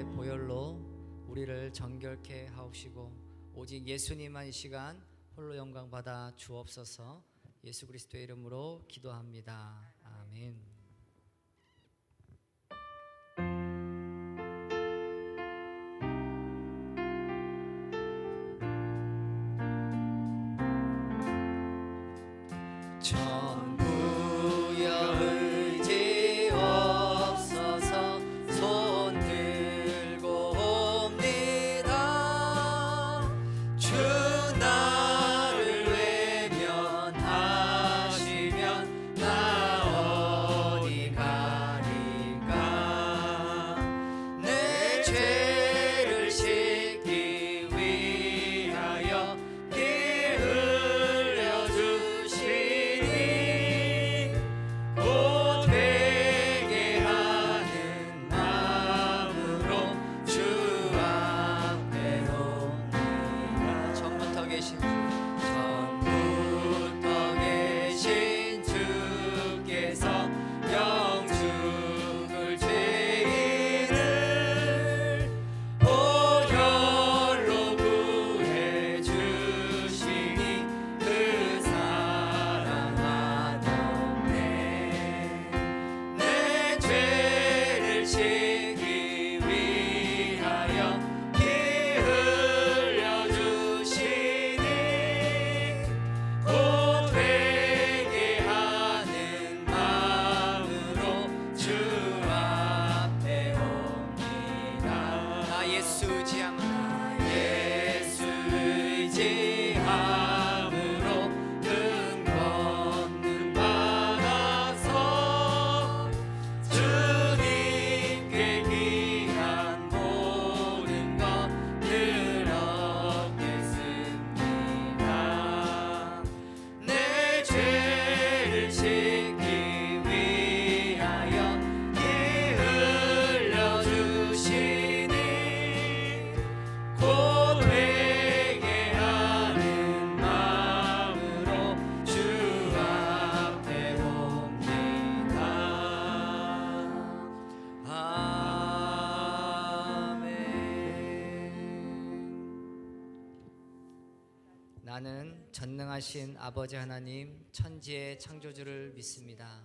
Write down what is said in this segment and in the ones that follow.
주의 보혈로 우리를 정결케 하옵시고 오직 예수님만 이 시간 홀로 영광 받아 주옵소서. 예수 그리스도의 이름으로 기도합니다. 아멘. 전부여 의지 없어서 손 들고 옵니다. 주 나를 외면하시면 나 어디 가리까. 내 죄를 씻기 위하여 피 흘려 주시니 곧 회개하는 마음으로 주 앞에 옵니다. 전부터 계신 주께서 영죽을 죄인을 보혈로 구해 주시니 그 사랑 하나네. 내 죄를 씻기 위하여 피 흘려 주시니 곧 회개하는 마음으로 주 앞에 옵니다. 나 예수 의지함으로 등 걷는 받아서 주님께 귀한 모든 것들 얻겠습니다. 내 죄를 씻기 위하여 피 흘려 주시니 곧 회개하는 마음으로 주 앞에 옵니다. 아멘. 나는 전능하신 아버지 하나님 천지의 창조주를 믿습니다.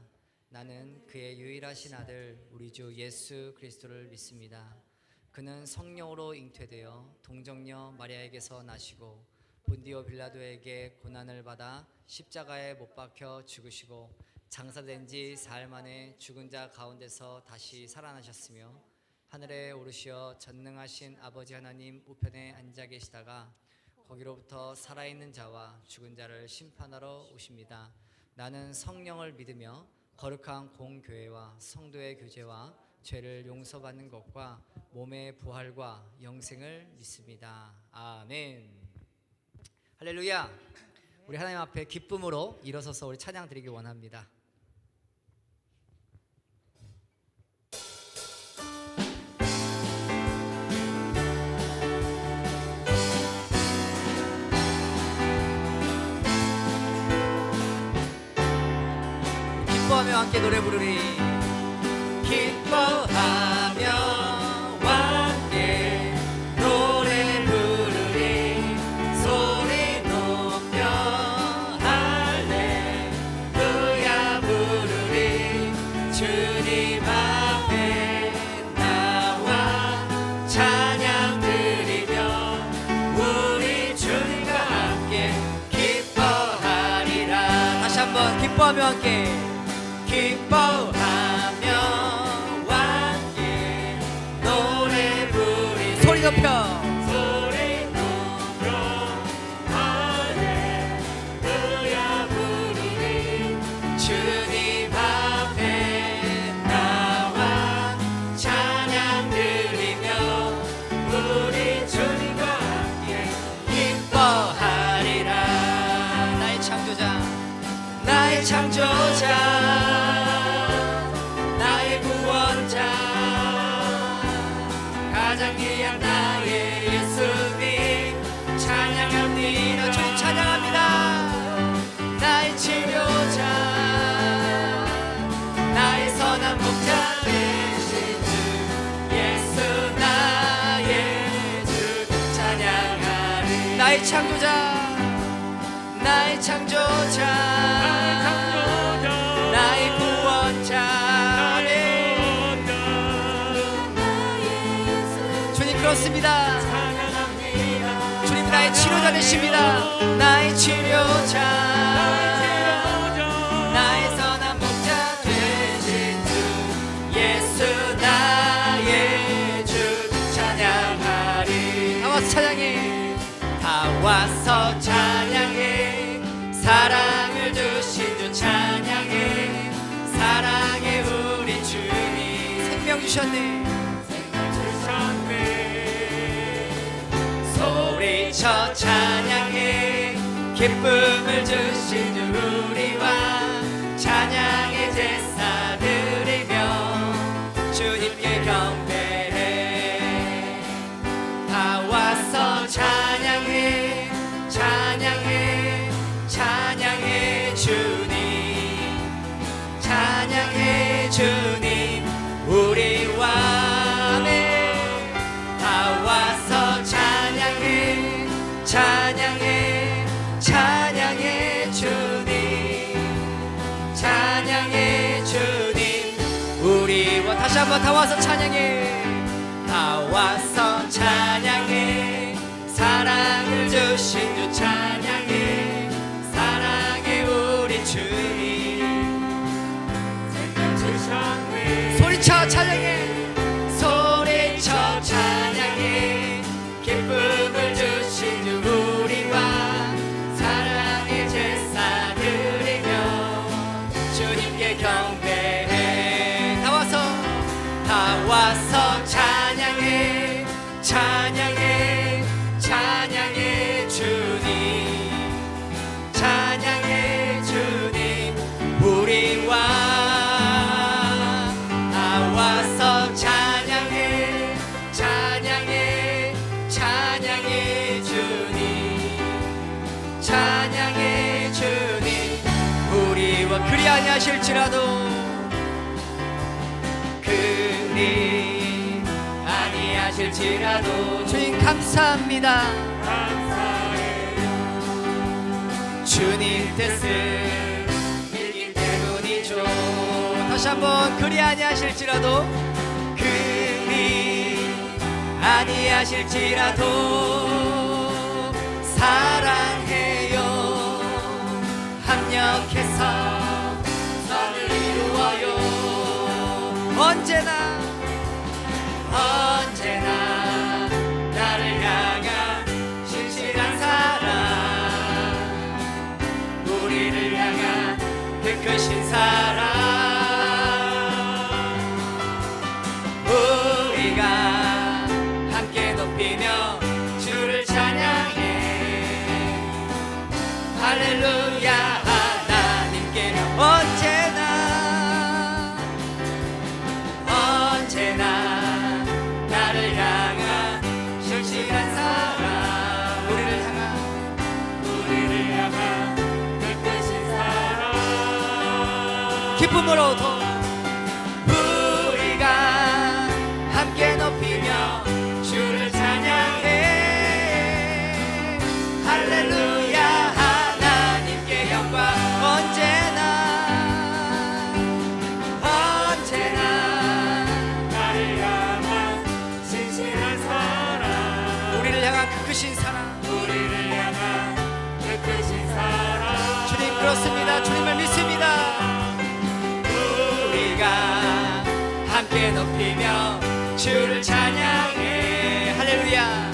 나는 그의 유일하신 아들 우리 주 예수 그리스도를 믿습니다. 그는 성령으로 잉태되어 동정녀 마리아에게서 나시고 본디오 빌라도에게 고난을 받아 십자가에 못 박혀 죽으시고 장사된 지 사흘 만에 죽은 자 가운데서 다시 살아나셨으며 하늘에 오르시어 전능하신 아버지 하나님 우편에 앉아 계시다가 거기로부터 살아있는 자와 죽은 자를 심판하러 오십니다. 나는 성령을 믿으며 거룩한 공교회와 성도의 교제와 죄를 용서받는 것과 몸의 부활과 영생을 믿습니다. 아멘. 할렐루야. 우리 하나님 앞에 기쁨으로 일어서서 우리 찬양 드리기 원합니다. 기뻐하며 함께 노래 부르리. 기뻐하며 함께 노래 부르리. 소리 높여 할렐루야 부르리. 주님 앞에 나와 찬양 드리며 우리 주님과 함께 기뻐하리라. 다시 한번 기뻐하며 함께 기뻐하며 함께 노래 부리. 소리 높여 할렐루야 부르리. 주님 앞에 나와 찬양 드리며 우리 주님과 함께 기뻐하리라. 나의 창조자 나의 창조자 나의 구원자 가장 귀한 나의 예수님 찬양합니다. 주님 찬양합니다. 나의 치료자 나의 선한 목자 되신 주 예수 나 나의 창조자, 나의 창조자, 나의 구원자. 아멘. 주님 그렇습니다. 주님 나의 치료자 되십니다. 나의 치료자, 나의 선한 목자 되신 주 예수 나의 주 찬양하리. 다 와서 찬양해, 다 와서 찬양해. 사랑을 주신 주 찬양해. 사랑해 우리 주님. 생명 주셨네. 소리쳐 찬양해. 기쁨을 주신 주 우리와 찬양의 제사 드리며 주님께 경배해. 다 와서 찬양해. 찬양해. 찬양해 주님. 찬양해 주님 우리와. 아멘. 다 와서 찬양해. 찬양해. 찬양해 주님. 찬양해 주님 우리와. 다시 한번 다 와서 찬양해. 다 와서 찬양해. 사랑을 주신 주 찬양해. 사랑해 우리 주님. 소리쳐 찬양해. 소리쳐 찬양해. 기쁨을 주신 주 우리와 사랑의 제사 드리며 주님께 경배해. 다 와서 찬양해. 찬양해. 찬양해 주님. 찬양해 주님 우리와. 다 와서 찬양해. 찬양해. 찬양해 주님. 찬양해 주님 우리와. 그리 아니하실지라도, 그리 아니하실지라도 주님 감사합니다. 주님 뜻을 믿기 때문이죠. 다시 한번. 그리 아니하실지라도, 그리 아니하실지라도 사랑해요. 합력해서 선을 이루어요. 언제나 나를 향한 신실한 사랑, 우리를 향한 그 크신 사랑. 우리가 함께 높이며 주를 찬양해. 할렐루야. 하나님께 언제나 나를 향한 신실한 사랑, 우리를 향한 그 크신 사랑. 기쁨으로 더 우리가 함께 높이며 주를 찬양해. 할렐루야. 하나님께 영광. 언제나 나를 향한 신실한 사랑, 우리를 향한 그 크신 사랑. 우리를 향한 그 크신 사랑. 주님 그렇습니다. 주님을 믿습니다. 우리가 함께 높이며 주를 찬양해. 할렐루야.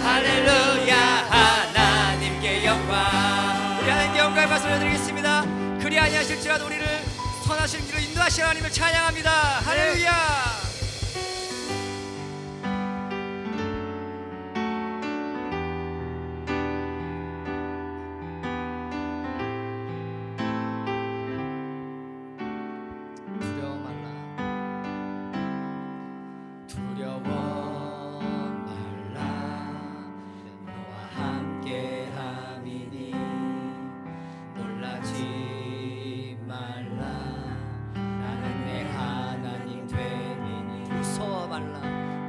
할렐루야. 하나님께 영광. 우리 하나님께 영광의 말씀을 드리겠습니다. 그리 아니하실지라도 우리를 선하신 길로 인도하시는 하나님을 찬양합니다. 할렐루야.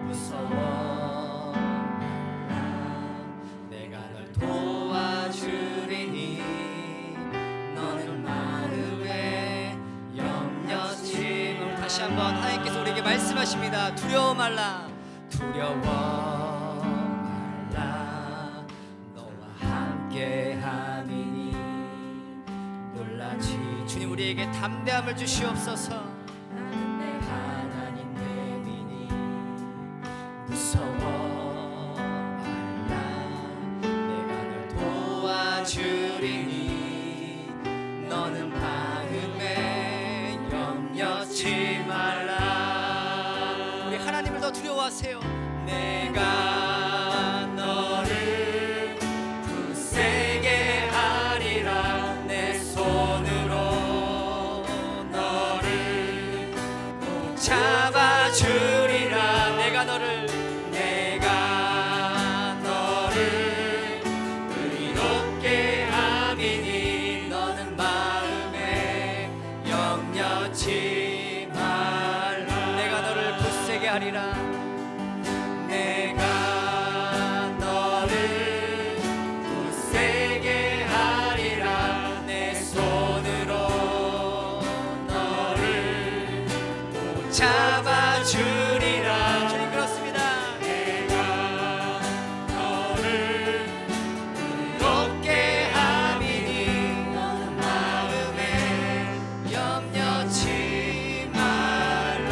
무서워 말라. 내가 널 하나님께서 우리에게 말씀하십니다. 두려워 말라. 두려워 말라. 너와 함께함이니 놀라지. 주님 우리에게 담대함을 주시옵소서. 나는 내 하나님 내 민이 무서워 말라. 내가 널 도와주리니 너는 마음에 염려치 말라. 우리 하나님을 더 두려워하세요. 내가 너를 굳세게 하리라. 내 손으로 너를 꼭 잡아주리라. 내가 너를 의롭게 함이니 너는 마음에 염려치 말라. 내가 너를 굳세게 하리라. 내가 너를 굳세게 하리라. 내 손으로 너를 꼭 잡아주리라. 주님 그렇습니다. 내가 너를 의롭게 함이니 너는 마음에 염려치 말라.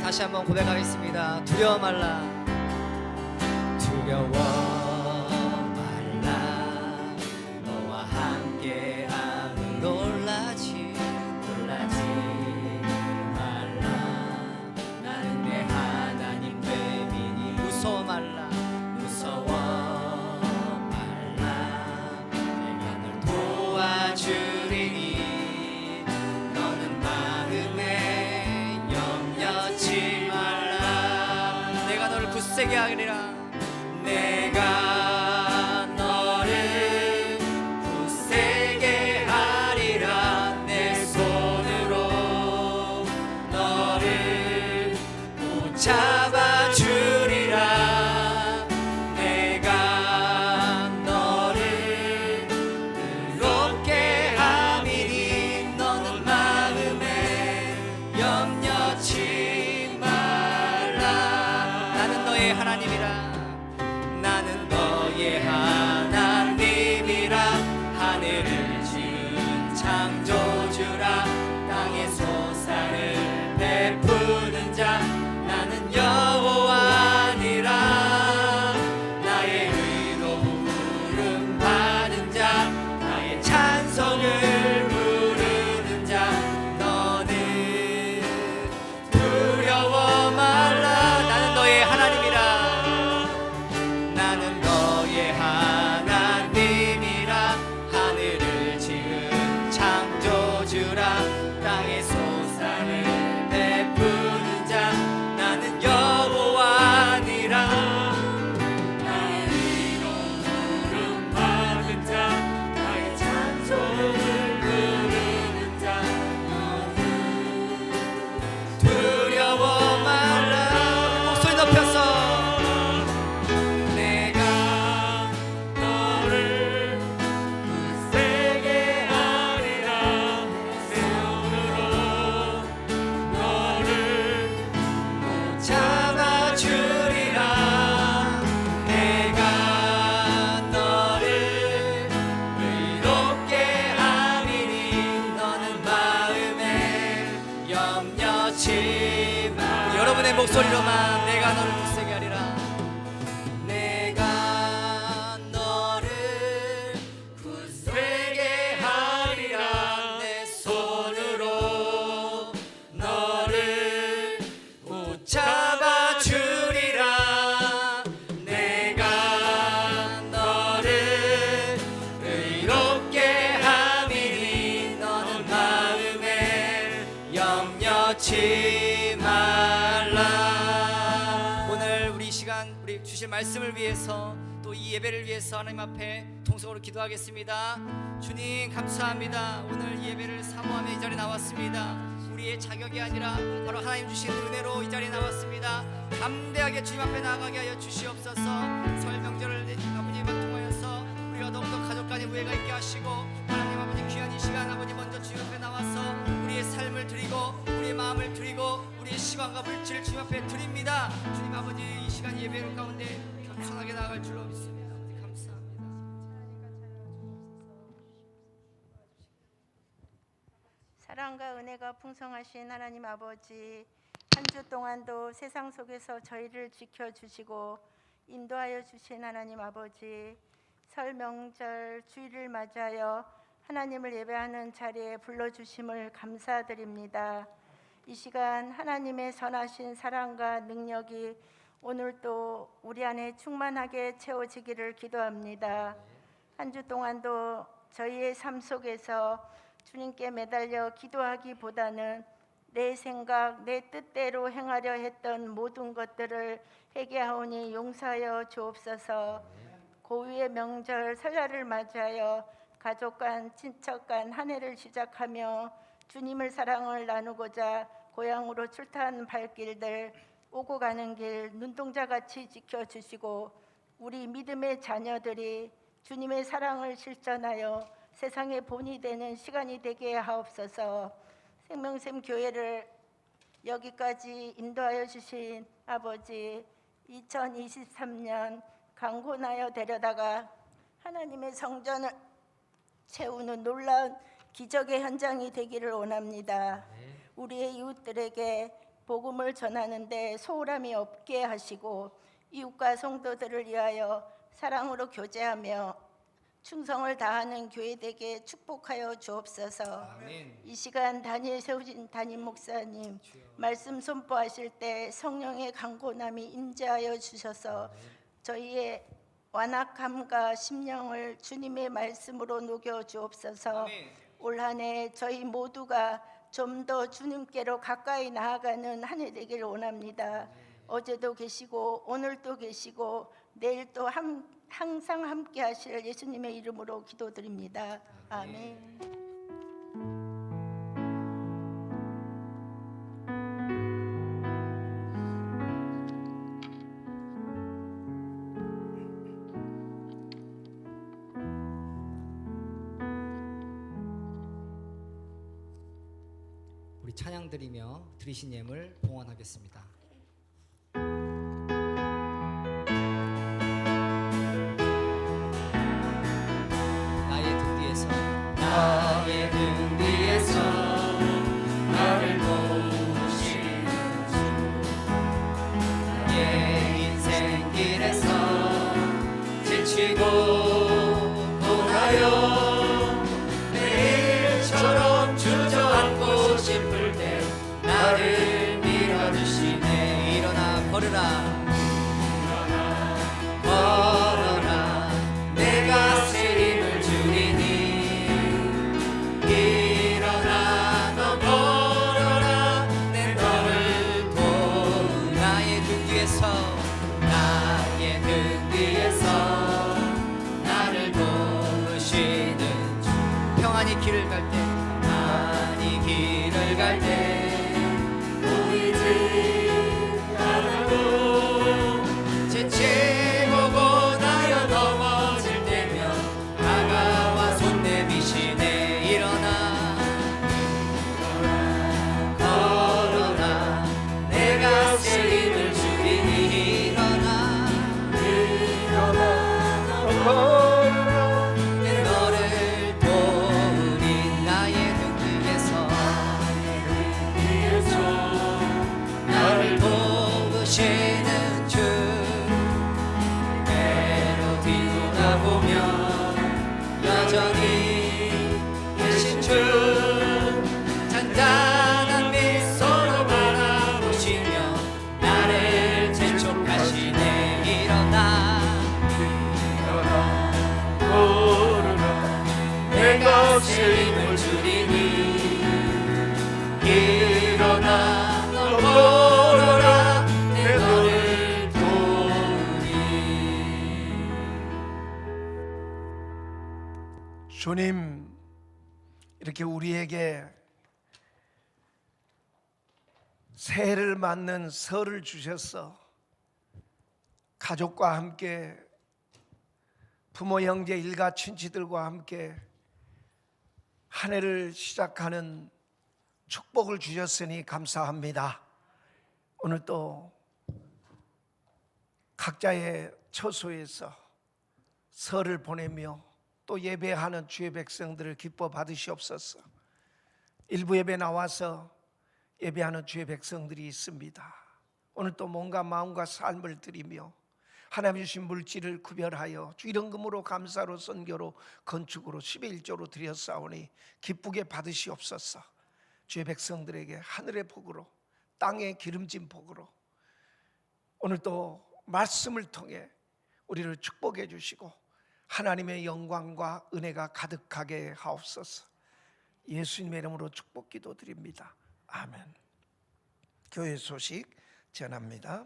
다시 한번 고백하겠습니다. 두려워 말라. 두려워 말라. 너와 함께함은 놀라지 말라. 나는 내 하나님 내 민이 무서워 말라. 내가 널 도와주리니 너는 마음에 염려치 말라. 내가 너를 굳세게 하리라. 내가 너를 굳세게 하리라. 내 손으로 너를 꼭 잡아주리라. 내가 너를 의롭게 함이니 너는 마음에 염려치 말라. 나는 너의 하나님이라. 나는 너의 하나님이라. 하늘을 지은 창조주라. 땅의 소산을 베푸는 자. 나는 여호와니라. 나의 의로 부름 받은 자. 나의 찬송을 부르는 자. 너는 두려워 말라. 나는 너의 하나님이라. 나는 너의 하나님이라. 하늘을 지은 창조주라. 땅의 소산을 베푸는 자. 나는 여호와니라. 나의 의로 부름 받은 자. 나의 찬송을 부르는 자. 너는 두려워 말라. 목소리 높여서 내가 너를 굳세게 하리라. 내 손으로 너를 꼭 잡아주리라. 내가 너를 의롭게 함이니 너는 마음에 염려치 말라. 여러분의 목소리로만 내가 너를 굳세게 하리라. 내가 너를 굳세게 하리라. 내 손으로 너를 꼭 잡아주리라. 내가 너를 의롭게 함이니 너는 마음에 염려치 말라. 오늘 우리 이 시간 우리 주실 말씀을 위해서 또 이 예배를 위해서 하나님 앞에 통성으로 기도하겠습니다. 주님 감사합니다. 오늘 이 예배를 사모하며 이 자리에 나왔습니다. 우리 우리의 자격이 아니라 바로 하나님 주신 은혜로 이 자리에 나왔습니다. 담대하게 주님 앞에 나아가게 하여 주시옵소서. 설 명절을 아버지만 통하여서 우리가 더욱더 가족 간의 우애가 있게 하시고, 하나님 아버지 귀한 이 시간 아버지 먼저 주님 앞에 나와서 우리의 삶을 드리고 우리의 마음을 드리고 우리의 시간과 물질을 주님 앞에 드립니다. 주님 아버지 이 시간 예배를 가운데 겸손하게 나아갈 줄로 믿습니다. 아버지 감사합니다. 사랑과 은혜가 풍성하신 하나님 아버지, 한 주 동안도 세상 속에서 저희를 지켜주시고 인도하여 주신 하나님 아버지, 설 명절 주일을 맞이하여 하나님을 예배하는 자리에 불러주심을 감사드립니다. 이 시간 하나님의 선하신 사랑과 능력이 오늘도 우리 안에 충만하게 채워지기를 기도합니다. 한 주 동안도 저희의 삶 속에서 주님께 매달려 기도하기보다는 내 생각, 내 뜻대로 행하려 했던 모든 것들을 회개하오니 용서하여 주옵소서. 고유의 명절 설날을 맞이하여 가족 간, 친척 간 한 해를 시작하며 주님을 사랑을 나누고자 고향으로 출타하는 발길들, 오고 가는 길 눈동자같이 지켜주시고 우리 믿음의 자녀들이 주님의 사랑을 실천하여 세상의 본이 되는 시간이 되게 하옵소서. 생명샘 교회를 여기까지 인도하여 주신 아버지, 2023년 강권하여 데려다가 하나님의 성전을 채우는 놀라운 기적의 현장이 되기를 원합니다. 우리의 이웃들에게 복음을 전하는데 소홀함이 없게 하시고 이웃과 성도들을 위하여 사랑으로 교제하며 충성을 다하는 교회 되게 축복하여 주옵소서. 아멘. 이 시간 다니엘 세우신 담임 목사님 말씀 선포하실 때 성령의 강권함이 임재하여 주셔서 저희의 완악함과 심령을 주님의 말씀으로 녹여 주옵소서. 올 한 해 저희 모두가 좀 더 주님께로 가까이 나아가는 한 해 되기를 원합니다. 어제도 계시고 오늘도 계시고 내일도 항상 함께 하실 예수님의 이름으로 기도드립니다. 아멘. 우리 찬양 드리며 드리신 예물 봉헌하겠습니다. 나의 등 뒤에서 나를 도우시는 주, 나의 인생 길에서 지치고 고나여 내일처럼 주저앉고 싶을 때 나를 밀어주시네. 일어나 걸으라, 내가 새 힘을 주리니. 일어나 너 걸어라, 내 너를 도우. 나의 등 뒤에서 나를 도우시는 주. 평안히 길을 갈 때 보이지 않아도 지치고 나여 넘어질 때면 다가와 손 내미시네. 일어나 걸어라, 내가 새 힘을 주리니. 일어나 걸어라, 내 너를 도우리. 나의 등 뒤에서 나를 도우시는 주. 때로 뒤돌아보면 여전히 계신 주. 잔잔한 미소로 바라보시며 나를 재촉하시네. 일어나 걸어라, 내가 새 힘을 주리니. 일어나 너 걸어라, 내 너를 도우리. 주님, 이렇게 우리에게 새해를 맞는 설을 주셨어. 가족과 함께, 부모, 형제, 일가, 친지들과 함께 한 해를 시작하는 축복을 주셨으니 감사합니다. 오늘 또 각자의 처소에서 설을 보내며 또 예배하는 주의 백성들을 기뻐 받으시옵소서. 일부 예배 나와서 예배하는 주의 백성들이 있습니다. 오늘 또 몸과 마음과 삶을 드리며 하나님 주신 물질을 구별하여 주일헌금으로, 감사로, 선교로, 건축으로, 11조로 드렸사오니 기쁘게 받으시옵소서. 주의 백성들에게 하늘의 복으로, 땅의 기름진 복으로 오늘 또 말씀을 통해 우리를 축복해 주시고 하나님의 영광과 은혜가 가득하게 하옵소서. 예수님의 이름으로 축복 기도드립니다. 아멘. 교회 소식 전합니다.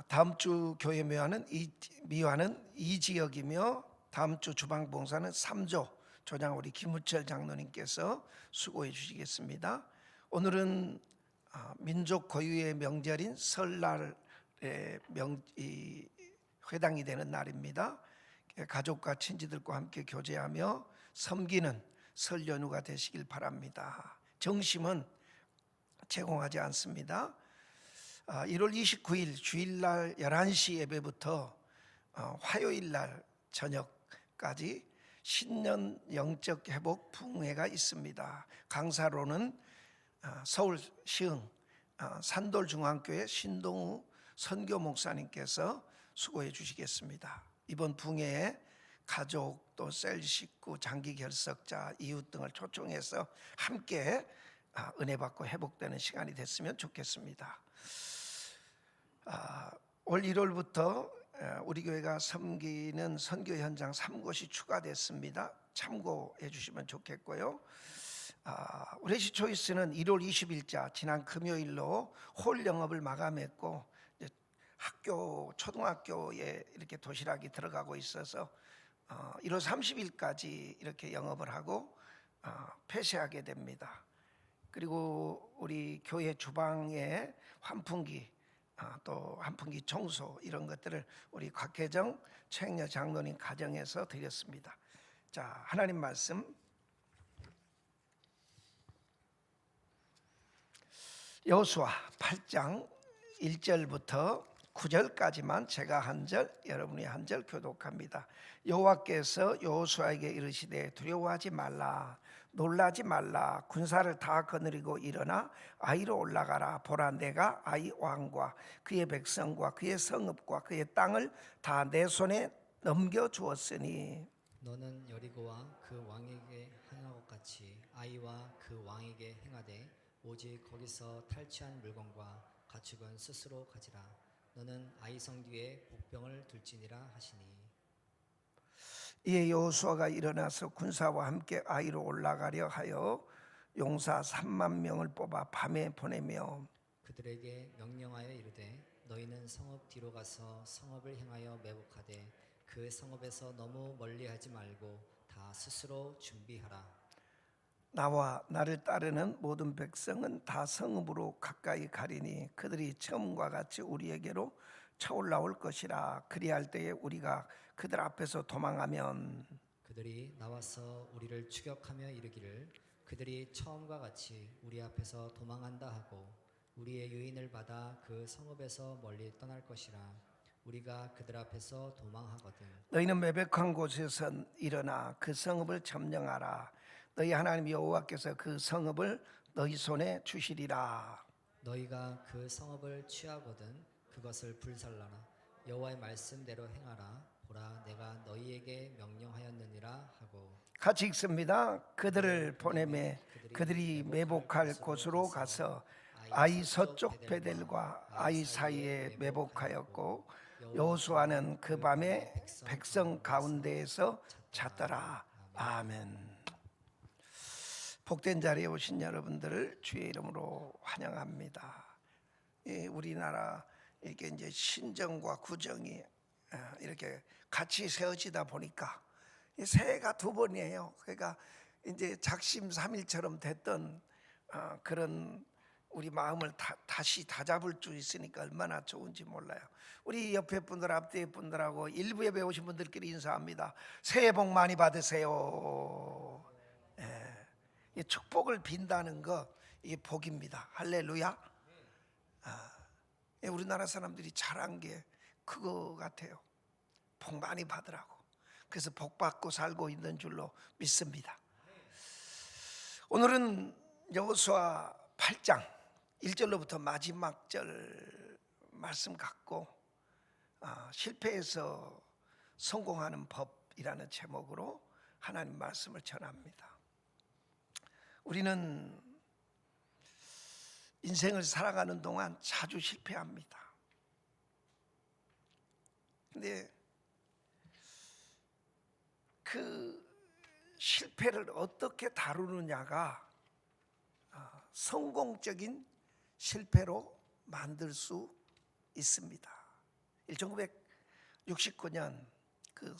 다음 주 교회 미화는 이 지역이며 다음 주 주방봉사는 3조 조장 우리 김우철 장로님께서 수고해 주시겠습니다. 오늘은 민족 고유의 명절인 설날의 회당이 되는 날입니다. 가족과 친지들과 함께 교제하며 섬기는 설 연휴가 되시길 바랍니다. 정심은 제공하지 않습니다. 1월 29일 주일날 11시 예배부터 화요일날 저녁까지 신년 영적 회복 부흥회가 있습니다. 강사로는 서울 시흥 산돌중앙교회 신동우 선교 목사님께서 수고해 주시겠습니다. 이번 부흥회에 가족 또 셀 식구, 장기 결석자, 이웃 등을 초청해서 함께 은혜 받고 회복되는 시간이 됐으면 좋겠습니다. 올 1월부터 우리 교회가 섬기는 선교 현장 3곳이 추가됐습니다. 참고해 주시면 좋겠고요. 우레시 초이스는 1월 20일자 지난 금요일로 홀 영업을 마감했고 초등학교에 이렇게 도시락이 들어가고 있어서 1월 30일까지 이렇게 영업을 하고 폐쇄하게 됩니다. 그리고 우리 교회 주방에 환풍기 또 환풍기 청소 이런 것들을 우리 곽혜정 최영녀 장로님 가정에서 드렸습니다. 자, 하나님 말씀 여호수아 8장 1절부터 9절까지만 제가 한 절, 여러분이 한 절 교독합니다. 여호와께서 여호수아에게 이르시되 두려워하지 말라, 놀라지 말라. 군사를 다 거느리고 일어나 아이로 올라가라. 보라, 내가 아이 왕과 그의 백성과 그의 성읍과 그의 땅을 다 내 손에 넘겨주었으니 너는 여리고와 그 왕에게 행한 것 같이 아이와 그 왕에게 행하되 오직 거기서 탈취한 물건과 가축은 스스로 가지라. 너는 아이 성 뒤에 복병을 둘지니라 하시니. 이에 여호수아가 일어나서 군사와 함께 아이로 올라가려 하여 용사 3만 명을 뽑아 밤에 보내며 그들에게 명령하여 이르되 너희는 성읍 뒤로 가서 성읍을 향하여 매복하되 그 성읍에서 너무 멀리하지 말고 다 스스로 준비하라. 나와 나를 따르는 모든 백성은 다 성읍으로 가까이 가리니 그들이 처음과 같이 우리에게로 차올라올 것이라. 그리할 때에 우리가 그들 앞에서 도망하면 그들이 나와서 우리를 추격하며 이르기를 그들이 처음과 같이 우리 앞에서 도망한다 하고 우리의 유인을 받아 그 성읍에서 멀리 떠날 것이라. 우리가 그들 앞에서 도망하거든 너희는 매백한 곳에서 일어나 그 성읍을 점령하라. 너희 하나님 여호와께서 그 성읍을 너희 손에 주시리라. 너희가 그 성읍을 취하거든 그것을 불살라라. 여호와의 말씀대로 행하라. 보라, 내가 너희에게 명령하였느니라 하고. 같이 읽습니다. 그들을 보내매 그들이 매복할 곳으로 가서 아이 서쪽 베델과 아이 사이에 매복하였고 여호수아는 그 밤에 백성 가운데에서 잤더라. 아멘. 복된 자리에 오신 여러분들을 주의 이름으로 환영합니다. 우리나라 이렇게 이제 신정과 구정이 이렇게 같이 세워지다 보니까 새해가 두 번이에요. 그러니까 이제 작심 삼일처럼 됐던 그런 우리 마음을 다시 다잡을 수 있으니까 얼마나 좋은지 몰라요. 우리 옆에 분들, 앞뒤 분들하고 일부 예배 오신 분들끼리 인사합니다. 새해 복 많이 받으세요. 예. 이 축복을 빈다는 거 이게 복입니다. 할렐루야. 예, 우리나라 사람들이 잘한 게 그거 같아요. 복 많이 받으라고. 그래서 복 받고 살고 있는 줄로 믿습니다. 오늘은 여호수아 8장 1절로부터 마지막 절 말씀 갖고 실패해서 성공하는 법이라는 제목으로 하나님 말씀을 전합니다. 우리는 인생을 살아가는 동안 자주 실패합니다. 근데 그 실패를 어떻게 다루느냐가 성공적인 실패로 만들 수 있습니다. 1969년 그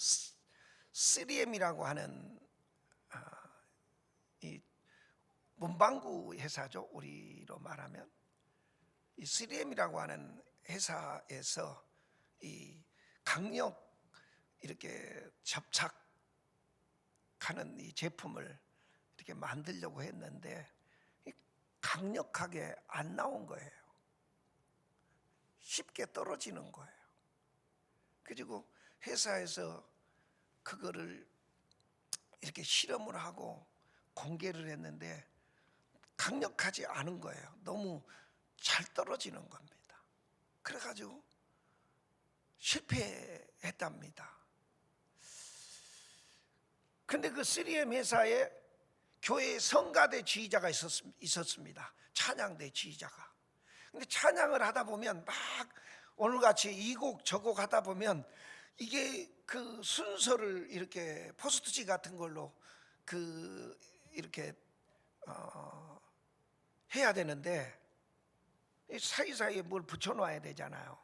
3M이라고 하는 이 문방구 회사죠. 우리로 말하면 이 3M이라고 하는 회사에서 이 강력 이렇게 접착하는 이 제품을 이렇게 만들려고 했는데 강력하게 안 나온 거예요. 쉽게 떨어지는 거예요. 그리고 회사에서 그거를 이렇게 실험을 하고 공개를 했는데 강력하지 않은 거예요. 너무 잘 떨어지는 겁니다. 그래가지고 실패했답니다. 근데 그 3M 회사에 교회에 성가대 지휘자가 있었습니다. 찬양대 지휘자가. 근데 찬양을 하다 보면 막 오늘같이 이 곡 저 곡 하다 보면 이게 그 순서를 이렇게 포스트지 같은 걸로 그 이렇게 해야 되는데 사이사이에 뭘 붙여놔야 되잖아요.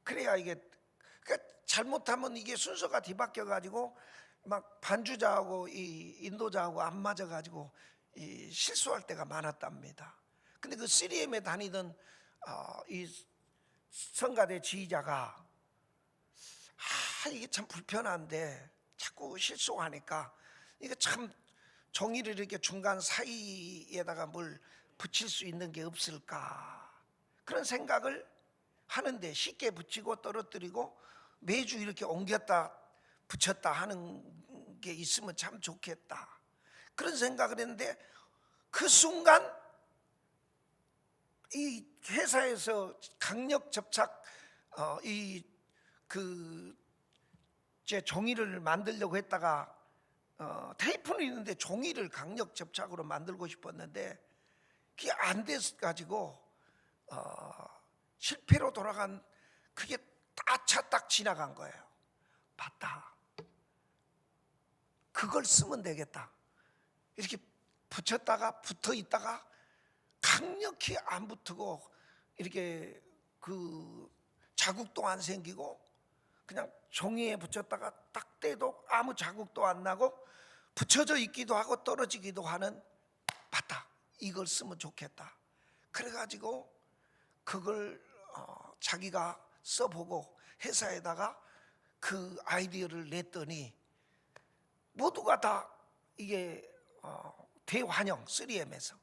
그래야 이게 그러니까 잘못하면 이게 순서가 뒤바뀌어 가지고 막 반주자하고 이 인도자하고 안 맞아 가지고 이 실수할 때가 많았답니다. 근데 그 3M에 다니던 이 성가대 지휘자가 이게 참 불편한데 자꾸 실수하니까 이게 참 종이를 이렇게 중간 사이에다가 뭘 붙일 수 있는 게 없을까 그런 생각을 하는데 쉽게 붙이고 떨어뜨리고 매주 이렇게 옮겼다 붙였다 하는 게 있으면 참 좋겠다 그런 생각을 했는데 그 순간 이 회사에서 강력 접착 제 종이를 만들려고 했다가 테이프는 있는데 종이를 강력 접착으로 만들고 싶었는데 그게 안 돼가지고 실패로 돌아간 그게 딱 지나간 거예요. 맞다. 그걸 쓰면 되겠다. 이렇게 붙였다가 붙어 있다가 강력히 안 붙고 이렇게 그 자국도 안 생기고 그냥 종이에 붙였다가 딱 떼도 아무 자국도 안 나고 붙여져 있기도 하고 떨어지기도 하는 맞다. 이걸 쓰면 좋겠다. 그래가지고 그걸 자기가 써보고 회사에다가 그 아이디어를 냈더니 모두가 다 이게 대환영 3M에서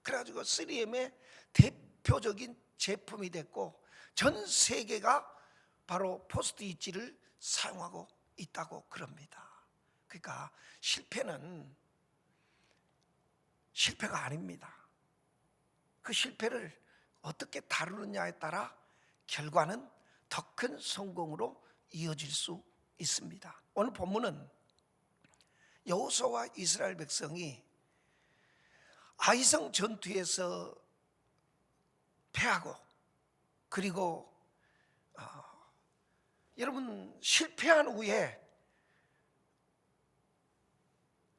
그래가지고 3M의 대표적인 제품이 됐고 전 세계가 바로 포스트잇지를 사용하고 있다고 그럽니다. 그러니까 실패는 실패가 아닙니다. 그 실패를 어떻게 다루느냐에 따라 결과는 더 큰 성공으로 이어질 수 있습니다. 오늘 본문은 여호수아와 이스라엘 백성이 아이성 전투에서 패하고 그리고 여러분 실패한 후에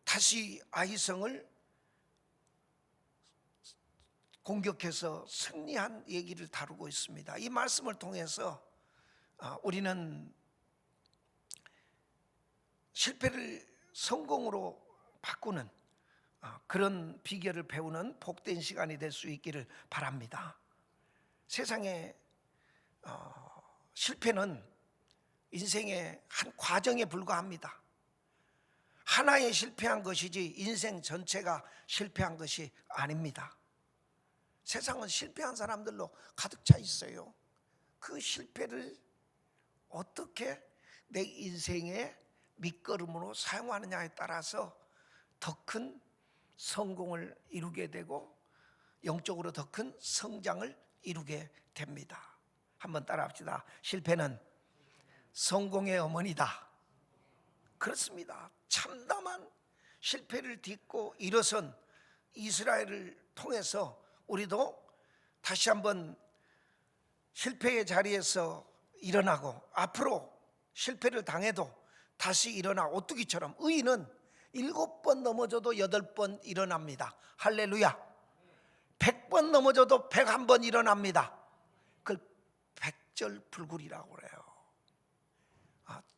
다시 아이성을 공격해서 승리한 얘기를 다루고 있습니다. 이 말씀을 통해서 우리는 실패를 성공으로 바꾸는 그런 비결을 배우는 복된 시간이 될 수 있기를 바랍니다. 세상에 실패는 인생의 한 과정에 불과합니다. 하나의 실패한 것이지 인생 전체가 실패한 것이 아닙니다. 세상은 실패한 사람들로 가득 차 있어요. 그 실패를 어떻게 내 인생의 밑거름으로 사용하느냐에 따라서 더 큰 성공을 이루게 되고 영적으로 더 큰 성장을 이루게 됩니다. 한번 따라합시다. 실패는 성공의 어머니다. 그렇습니다. 참담한 실패를 딛고 일어선 이스라엘을 통해서 우리도 다시 한번 실패의 자리에서 일어나고, 앞으로 실패를 당해도 다시 일어나 오뚜기처럼 의인은 7번 넘어져도 8번 일어납니다. 할렐루야. 100번 넘어져도 101번 일어납니다. 그걸 백절불굴이라고 그래요.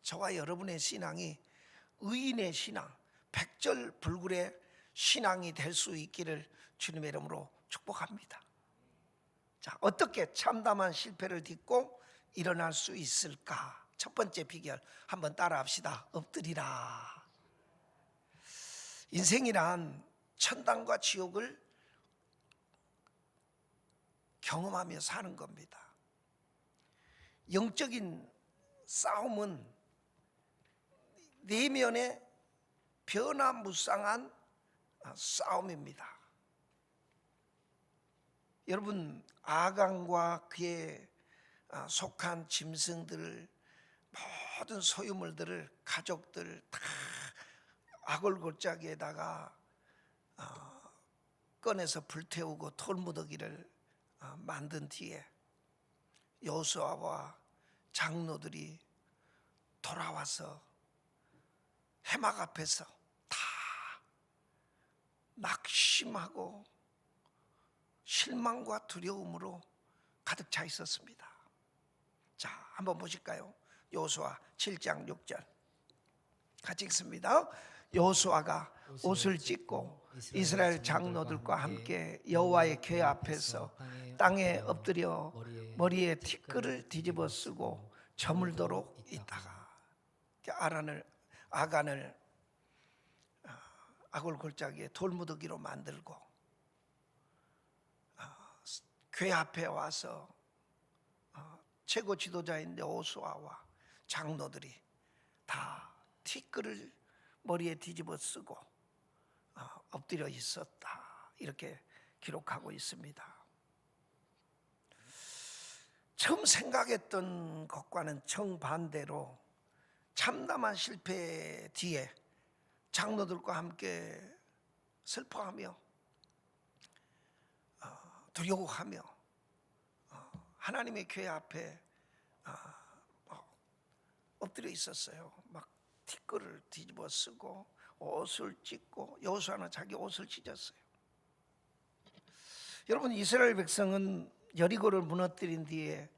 저와 여러분의 신앙이 의인의 신앙, 백절불굴의 신앙이 될 수 있기를 주님의 이름으로 축복합니다. 자, 어떻게 참담한 실패를 딛고 일어날 수 있을까? 첫 번째 비결 한번 따라합시다. 엎드리라. 인생이란 천당과 지옥을 경험하며 사는 겁니다. 영적인 싸움은 내면의 변화무쌍한 싸움입니다. 여러분, 아간과 그의 속한 짐승들을, 모든 소유물들을, 가족들 다 아골골짜기에다가 꺼내서 불태우고 돌무더기를 만든 뒤에 여호수아와 장로들이 돌아와서 해막 앞에서 다 낙심하고 실망과 두려움으로 가득 차 있었습니다. 자, 한번 보실까요? 여호수아 7장 6절 같이 읽습니다. 여호수아가 옷을 찢고 이스라엘 장로들과 함께 여호와의 궤 앞에서 땅에 엎드려 머리에 티끌을 뒤집어 쓰고 저물도록 있다가 아간을 아골골짜기에 돌무더기로 만들고 궤 앞에 와서 최고 지도자인 여호수아와 장로들이 다 티끌을 머리에 뒤집어 쓰고 엎드려 있었다, 이렇게 기록하고 있습니다. 처음 생각했던 것과는 정반대로 참담한 실패 뒤에 장로들과 함께 슬퍼하며 두려워하며 하나님의 궤 앞에 엎드려 있었어요. 막 티끌을 뒤집어 쓰고 옷을 찢고, 여호수아는 자기 옷을 찢었어요. 여러분, 이스라엘 백성은 여리고를 무너뜨린 뒤에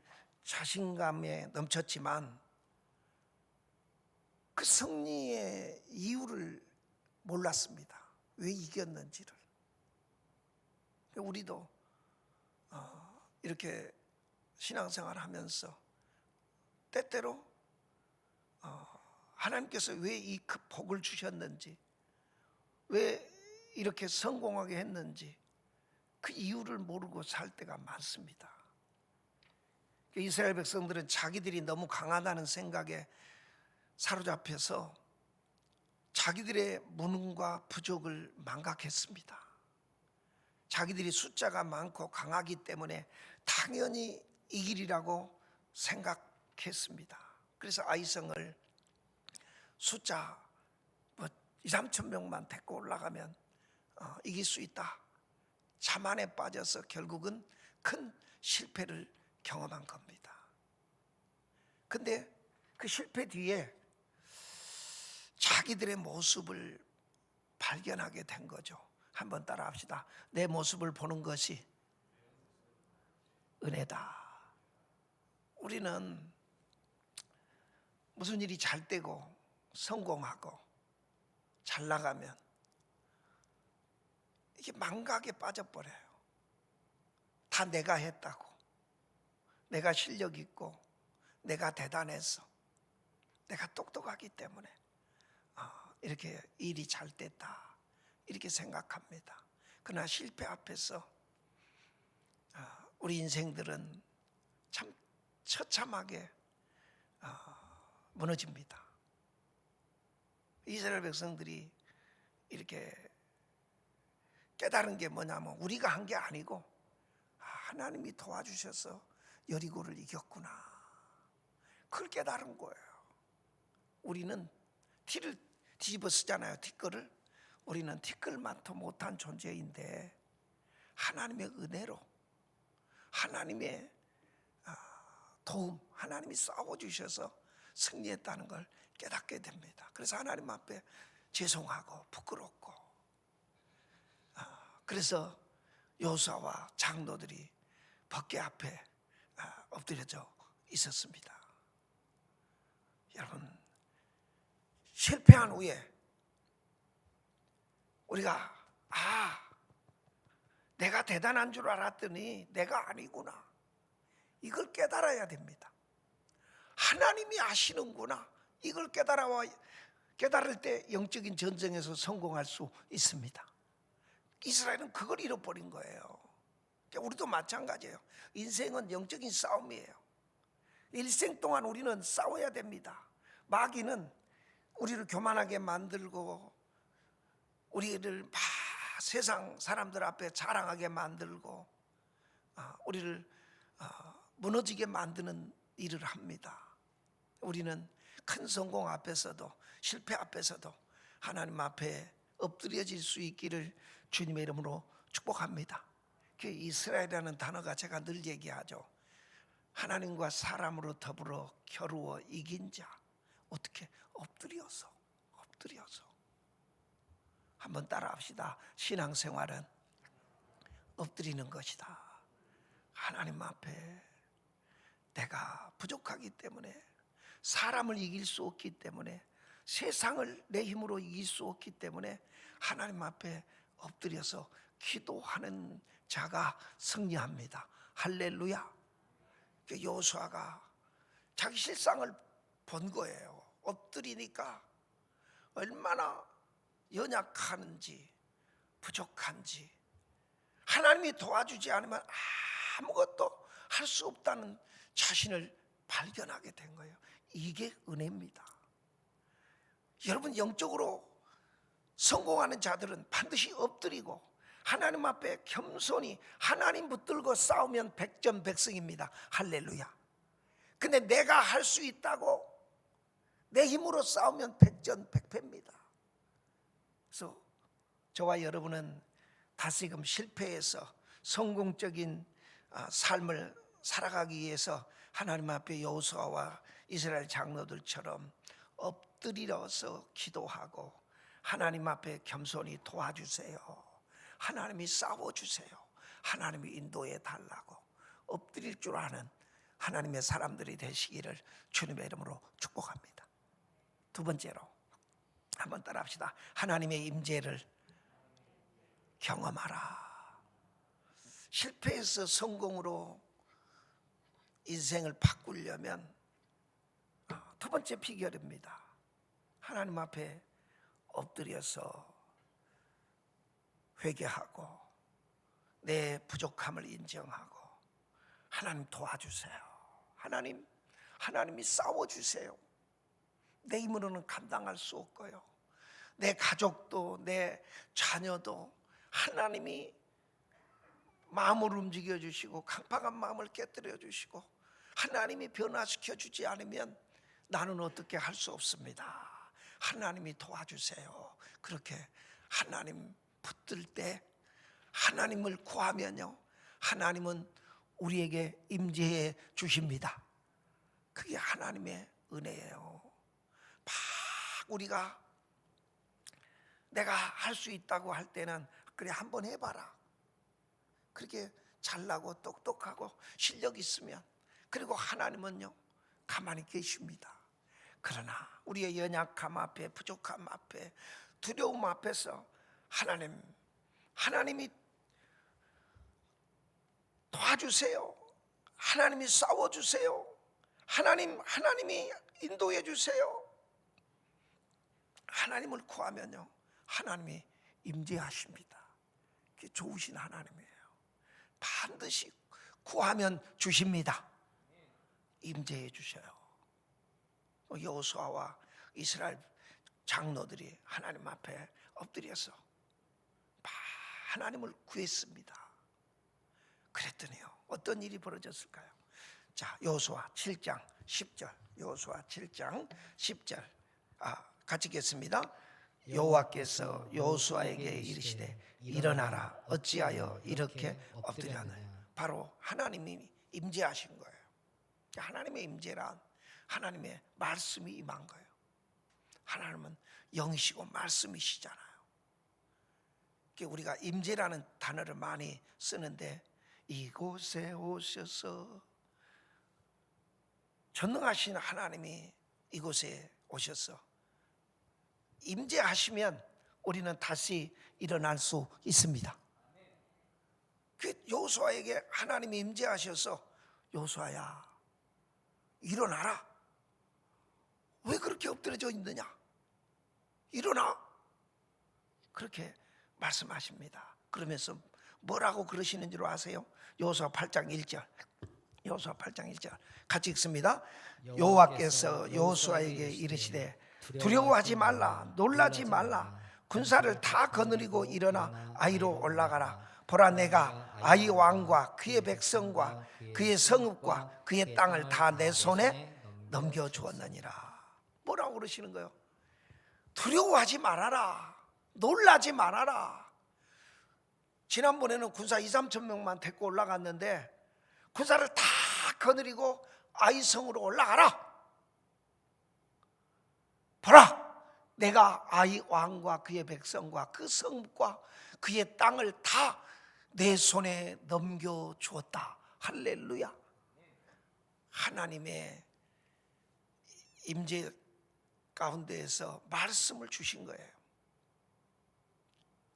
자신감에 넘쳤지만 그 승리의 이유를 몰랐습니다. 왜 이겼는지를. 우리도 이렇게 신앙생활 하면서 때때로 하나님께서 왜 이 복을 주셨는지, 왜 이렇게 성공하게 했는지 그 이유를 모르고 살 때가 많습니다. 이스라엘 백성들은 자기들이 너무 강하다는 생각에 사로잡혀서 자기들의 무능과 부족을 망각했습니다. 자기들이 숫자가 많고 강하기 때문에 당연히 이기리라고 생각했습니다. 그래서 아이성을 숫자 2, 3천 명만 데리고 올라가면 이길 수 있다, 자만에 빠져서 결국은 큰 실패를 경험한 겁니다. 근데 그 실패 뒤에 자기들의 모습을 발견하게 된 거죠. 한번 따라 합시다. 내 모습을 보는 것이 은혜다. 우리는 무슨 일이 잘 되고 성공하고 잘 나가면 이게 망각에 빠져버려요. 다 내가 했다고, 내가 실력 있고, 내가 대단해서, 내가 똑똑하기 때문에 이렇게 일이 잘 됐다 이렇게 생각합니다. 그러나 실패 앞에서 우리 인생들은 참 처참하게 무너집니다. 이스라엘 백성들이 이렇게 깨달은 게 뭐냐면 우리가 한 게 아니고 하나님이 도와주셔서 여리고를 이겼구나, 그걸 깨달은 거예요. 우리는 티를 뒤집어 쓰잖아요. 티끌을. 우리는 티끌만도 못한 존재인데 하나님의 은혜로, 하나님의 도움, 하나님이 싸워주셔서 승리했다는 걸 깨닫게 됩니다. 그래서 하나님 앞에 죄송하고 부끄럽고, 그래서 여호수아와 장로들이 법궤 앞에 엎드려져 있었습니다. 여러분, 실패한 후에 우리가 내가 대단한 줄 알았더니 내가 아니구나, 이걸 깨달아야 됩니다. 하나님이 아시는구나, 이걸 깨달을 때 영적인 전쟁에서 성공할 수 있습니다. 이스라엘은 그걸 잃어버린 거예요. 우리도 마찬가지예요. 인생은 영적인 싸움이에요. 일생 동안 우리는 싸워야 됩니다. 마귀는 우리를 교만하게 만들고, 우리를 막 세상 사람들 앞에 자랑하게 만들고, 우리를 무너지게 만드는 일을 합니다. 우리는 큰 성공 앞에서도 실패 앞에서도 하나님 앞에 엎드려질 수 있기를 주님의 이름으로 축복합니다. 그 이스라엘이라는 단어가 제가 늘 얘기하죠. 하나님과 사람으로 더불어 겨루어 이긴 자. 어떻게? 엎드려서. 한번 따라합시다. 신앙생활은 엎드리는 것이다. 하나님 앞에 내가 부족하기 때문에, 사람을 이길 수 없기 때문에, 세상을 내 힘으로 이길 수 없기 때문에 하나님 앞에 엎드려서 기도하는 자가 승리합니다. 할렐루야. 여호수아가 자기 실상을 본 거예요. 엎드리니까 얼마나 연약하는지, 부족한지, 하나님이 도와주지 않으면 아무것도 할 수 없다는 자신을 발견하게 된 거예요. 이게 은혜입니다. 여러분, 영적으로 성공하는 자들은 반드시 엎드리고 하나님 앞에 겸손히 하나님 붙들고 싸우면 백전백승입니다. 할렐루야. 근데 내가 할 수 있다고 내 힘으로 싸우면 백전백패입니다. 그래서 저와 여러분은 다시금 실패해서 성공적인 삶을 살아가기 위해서 하나님 앞에 여호수아와 이스라엘 장로들처럼 엎드려서 기도하고 하나님 앞에 겸손히 도와주세요, 하나님이 싸워주세요, 하나님이 인도해 달라고 엎드릴 줄 아는 하나님의 사람들이 되시기를 주님의 이름으로 축복합니다. 두 번째로 한번 따라합시다. 하나님의 임재를 경험하라. 실패해서 성공으로 인생을 바꾸려면 두 번째 비결입니다. 하나님 앞에 엎드려서 회개하고 내 부족함을 인정하고 하나님 도와주세요, 하나님이 싸워주세요. 내 힘으로는 감당할 수 없고요, 내 가족도 내 자녀도 하나님이 마음을 움직여 주시고 강팍한 마음을 깨뜨려 주시고 하나님이 변화시켜 주지 않으면 나는 어떻게 할 수 없습니다. 하나님이 도와주세요. 그렇게 하나님 붙들 때 하나님을 구하면요, 하나님은 우리에게 임재해 주십니다. 그게 하나님의 은혜예요. 막 우리가 내가 할 수 있다고 할 때는 그래 한번 해봐라. 그렇게 잘나고 똑똑하고 실력 있으면, 그리고 하나님은요 가만히 계십니다. 그러나 우리의 연약함 앞에, 부족함 앞에, 두려움 앞에서 하나님 하나님이 도와주세요. 하나님이 싸워주세요. 하나님이 인도해 주세요. 하나님을 구하면요, 하나님이 임재하십니다. 그게 좋으신 하나님이에요. 반드시 구하면 주십니다. 임재해 주셔요. 여호수아와 이스라엘 장로들이 하나님 앞에 엎드려서 하나님을 구했습니다. 그랬더니요, 어떤 일이 벌어졌을까요? 자, 여호수아 7장 10절. 여호수아 7장 10절. 같이 읽겠습니다. 여호와께서 여호수아에게 이르시되 일어나라, 어찌하여 이렇게 엎드렸느냐. 바로 하나님이 임재하신 거예요. 하나님의 임재란 하나님의 말씀이 임한 거예요. 하나님은 영이시고 말씀이시잖아요. 우리가 임재라는 단어를 많이 쓰는데, 이곳에 오셔서, 전능하신 하나님이 이곳에 오셔서 임재하시면 우리는 다시 일어날 수 있습니다. 여호수아에게 하나님이 임재하셔서, 여호수아야 일어나라. 왜 그렇게 엎드려져 있느냐? 일어나. 그렇게 말씀하십니다. 그러면서 뭐라고 그러시는 줄 아세요? 여호수아 8장 1절. 여호수아 8장 1절 같이 읽습니다. 여호와께서 여호수아에게 이르시되 두려워하지 말라, 놀라지 말라. 군사를 다 거느리고 일어나 아이로 올라가라. 보라, 내가 아이 왕과 그의 백성과 그의 성읍과 그의 땅을 다 내 손에 넘겨주었느니라. 뭐라고 그러시는 거예요? 두려워하지 말아라, 놀라지 말아라. 지난번에는 군사 2-3천 명만 데리고 올라갔는데 군사를 다 거느리고 아이성으로 올라가라. 보라, 내가 아이 왕과 그의 백성과 그 성읍과 그의 땅을 다 내 손에 넘겨주었다. 할렐루야. 하나님의 임재 가운데에서 말씀을 주신 거예요.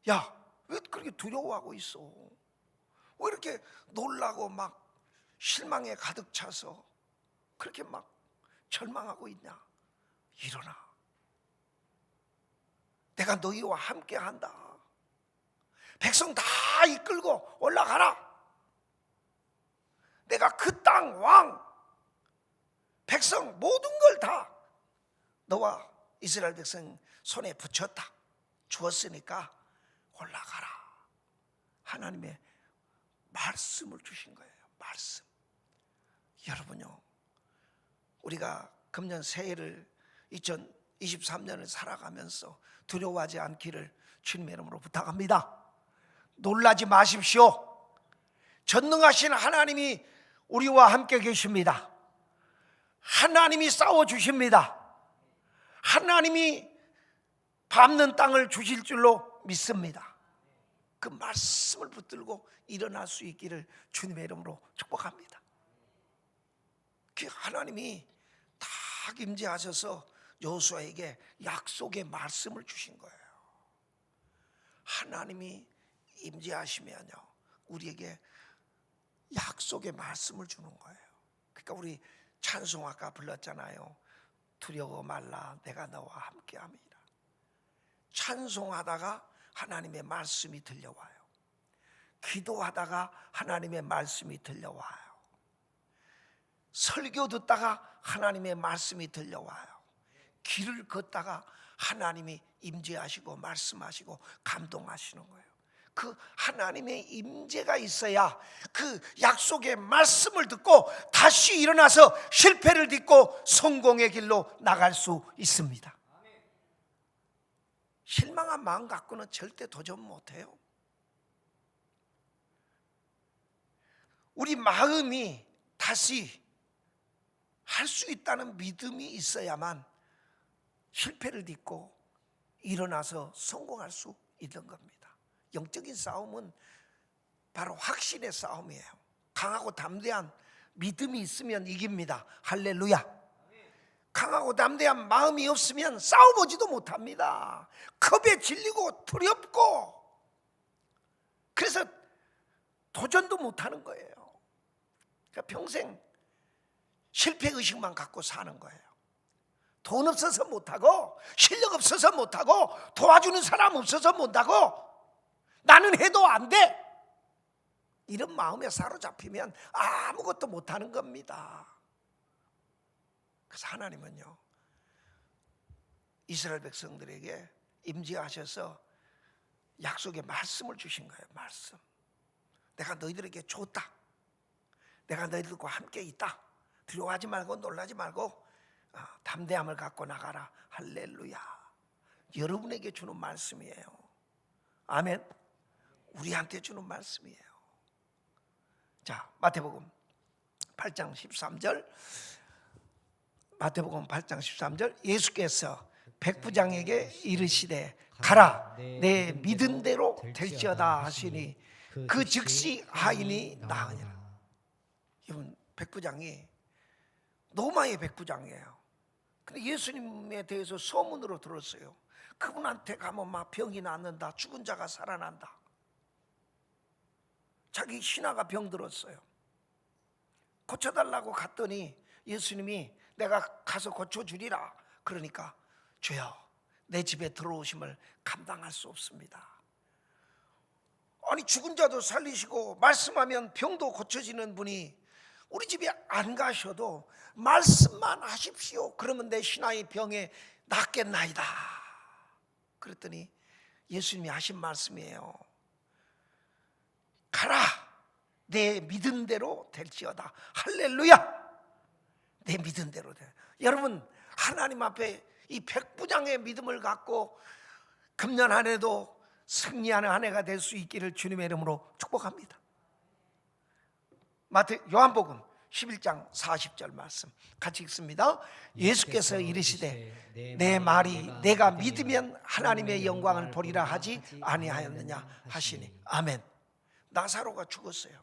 야, 왜 그렇게 두려워하고 있어? 왜 이렇게 놀라고 막 실망에 가득 차서 그렇게 막 절망하고 있냐? 일어나. 내가 너희와 함께 한다. 백성 다 이끌고 올라가라. 내가 그 땅 왕, 백성 모든 걸 다 너와 이스라엘 백성 손에 붙였다. 주었으니까 올라가라. 하나님의 말씀을 주신 거예요. 말씀. 여러분요, 우리가 금년 새해를 2023년을 살아가면서 두려워하지 않기를 주님의 이름으로 부탁합니다. 놀라지 마십시오. 전능하신 하나님이 우리와 함께 계십니다. 하나님이 싸워주십니다. 하나님이 밟는 땅을 주실 줄로 믿습니다. 그 말씀을 붙들고 일어날 수 있기를 주님의 이름으로 축복합니다. 그 하나님이 다 임재하셔서 여호수아에게 약속의 말씀을 주신 거예요. 하나님이 임재하시면요, 우리에게 약속의 말씀을 주는 거예요. 그러니까 우리 찬송 아까 불렀잖아요. 두려워 말라, 내가 너와 함께함이라. 찬송하다가 하나님의 말씀이 들려와요. 기도하다가 하나님의 말씀이 들려와요. 설교 듣다가 하나님의 말씀이 들려와요. 길을 걷다가 하나님이 임재하시고 말씀하시고 감동하시는 거예요. 그 하나님의 임재가 있어야 그 약속의 말씀을 듣고 다시 일어나서 실패를 딛고 성공의 길로 나갈 수 있습니다. 실망한 마음 갖고는 절대 도전 못해요. 우리 마음이 다시 할 수 있다는 믿음이 있어야만 실패를 딛고 일어나서 성공할 수 있는 겁니다. 영적인 싸움은 바로 확신의 싸움이에요. 강하고 담대한 믿음이 있으면 이깁니다. 할렐루야. 강하고 담대한 마음이 없으면 싸워보지도 못합니다. 겁에 질리고 두렵고 그래서 도전도 못하는 거예요. 그러니까 평생 실패의식만 갖고 사는 거예요. 돈 없어서 못하고, 실력 없어서 못하고, 도와주는 사람 없어서 못하고, 나는 해도 안 돼, 이런 마음에 사로잡히면 아무것도 못하는 겁니다. 그래서 하나님은요, 이스라엘 백성들에게 임재하셔서 약속의 말씀을 주신 거예요. 말씀. 내가 너희들에게 줬다. 내가 너희들과 함께 있다. 두려워하지 말고 놀라지 말고 담대함을 갖고 나가라. 할렐루야. 여러분에게 주는 말씀이에요. 아멘. 우리한테 주는 말씀이에요. 자, 마태복음 8장 13절. 마태복음 8장 13절. 예수께서 백부장에게 이르시되 가라, 내 믿은 대로 될지어다 하시니 그 즉시 하인이 나으니라. 이분 백부장이 로마의 백부장이에요. 근데 예수님에 대해서 소문으로 들었어요. 그분한테 가면 막 병이 낫는다, 죽은 자가 살아난다. 자기 신하가 병들었어요. 고쳐달라고 갔더니 예수님이 내가 가서 고쳐주리라. 그러니까 주여, 내 집에 들어오심을 감당할 수 없습니다. 아니, 죽은 자도 살리시고 말씀하면 병도 고쳐지는 분이 우리 집에 안 가셔도 말씀만 하십시오. 그러면 내 신하의 병에 낫겠나이다. 그랬더니 예수님이 하신 말씀이에요. 가라, 내 믿은 대로 될지어다. 할렐루야. 내 믿은 대로 돼. 여러분, 하나님 앞에 이 백부장의 믿음을 갖고 금년 한 해도 승리하는 한 해가 될 수 있기를 주님의 이름으로 축복합니다. 요한복음 11장 40절 말씀 같이 읽습니다. 예수께서 이르시되 내 말이 내가 믿으면 하나님의 영광을 보리라 하지 아니하였느냐 하시니. 아멘. 나사로가 죽었어요.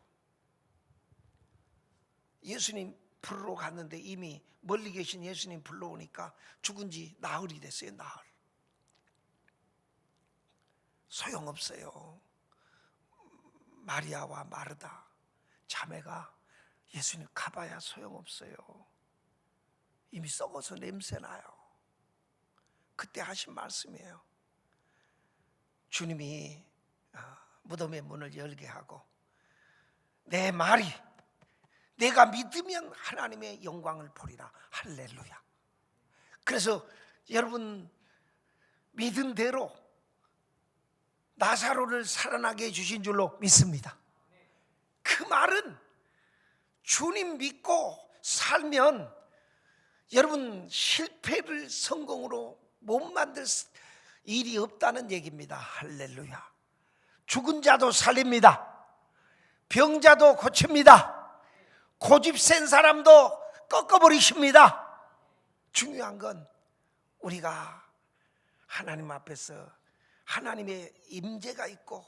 예수님 부르러 갔는데 이미 멀리 계신 예수님 불러오니까 죽은 지 나흘이 됐어요. 나흘. 소용없어요. 마리아와 마르다 자매가 예수님 가봐야 소용없어요. 이미 썩어서 냄새나요. 그때 하신 말씀이에요. 주님이 무덤의 문을 열게 하고 내 말이 내가 믿으면 하나님의 영광을 보리라. 할렐루야. 그래서 여러분, 믿은 대로 나사로를 살아나게 해주신 줄로 믿습니다. 그 말은 주님 믿고 살면 여러분 실패를 성공으로 못 만들 일이 없다는 얘기입니다. 할렐루야. 죽은 자도 살립니다. 병자도 고칩니다. 고집 센 사람도 꺾어버리십니다. 중요한 건 우리가 하나님 앞에서 하나님의 임재가 있고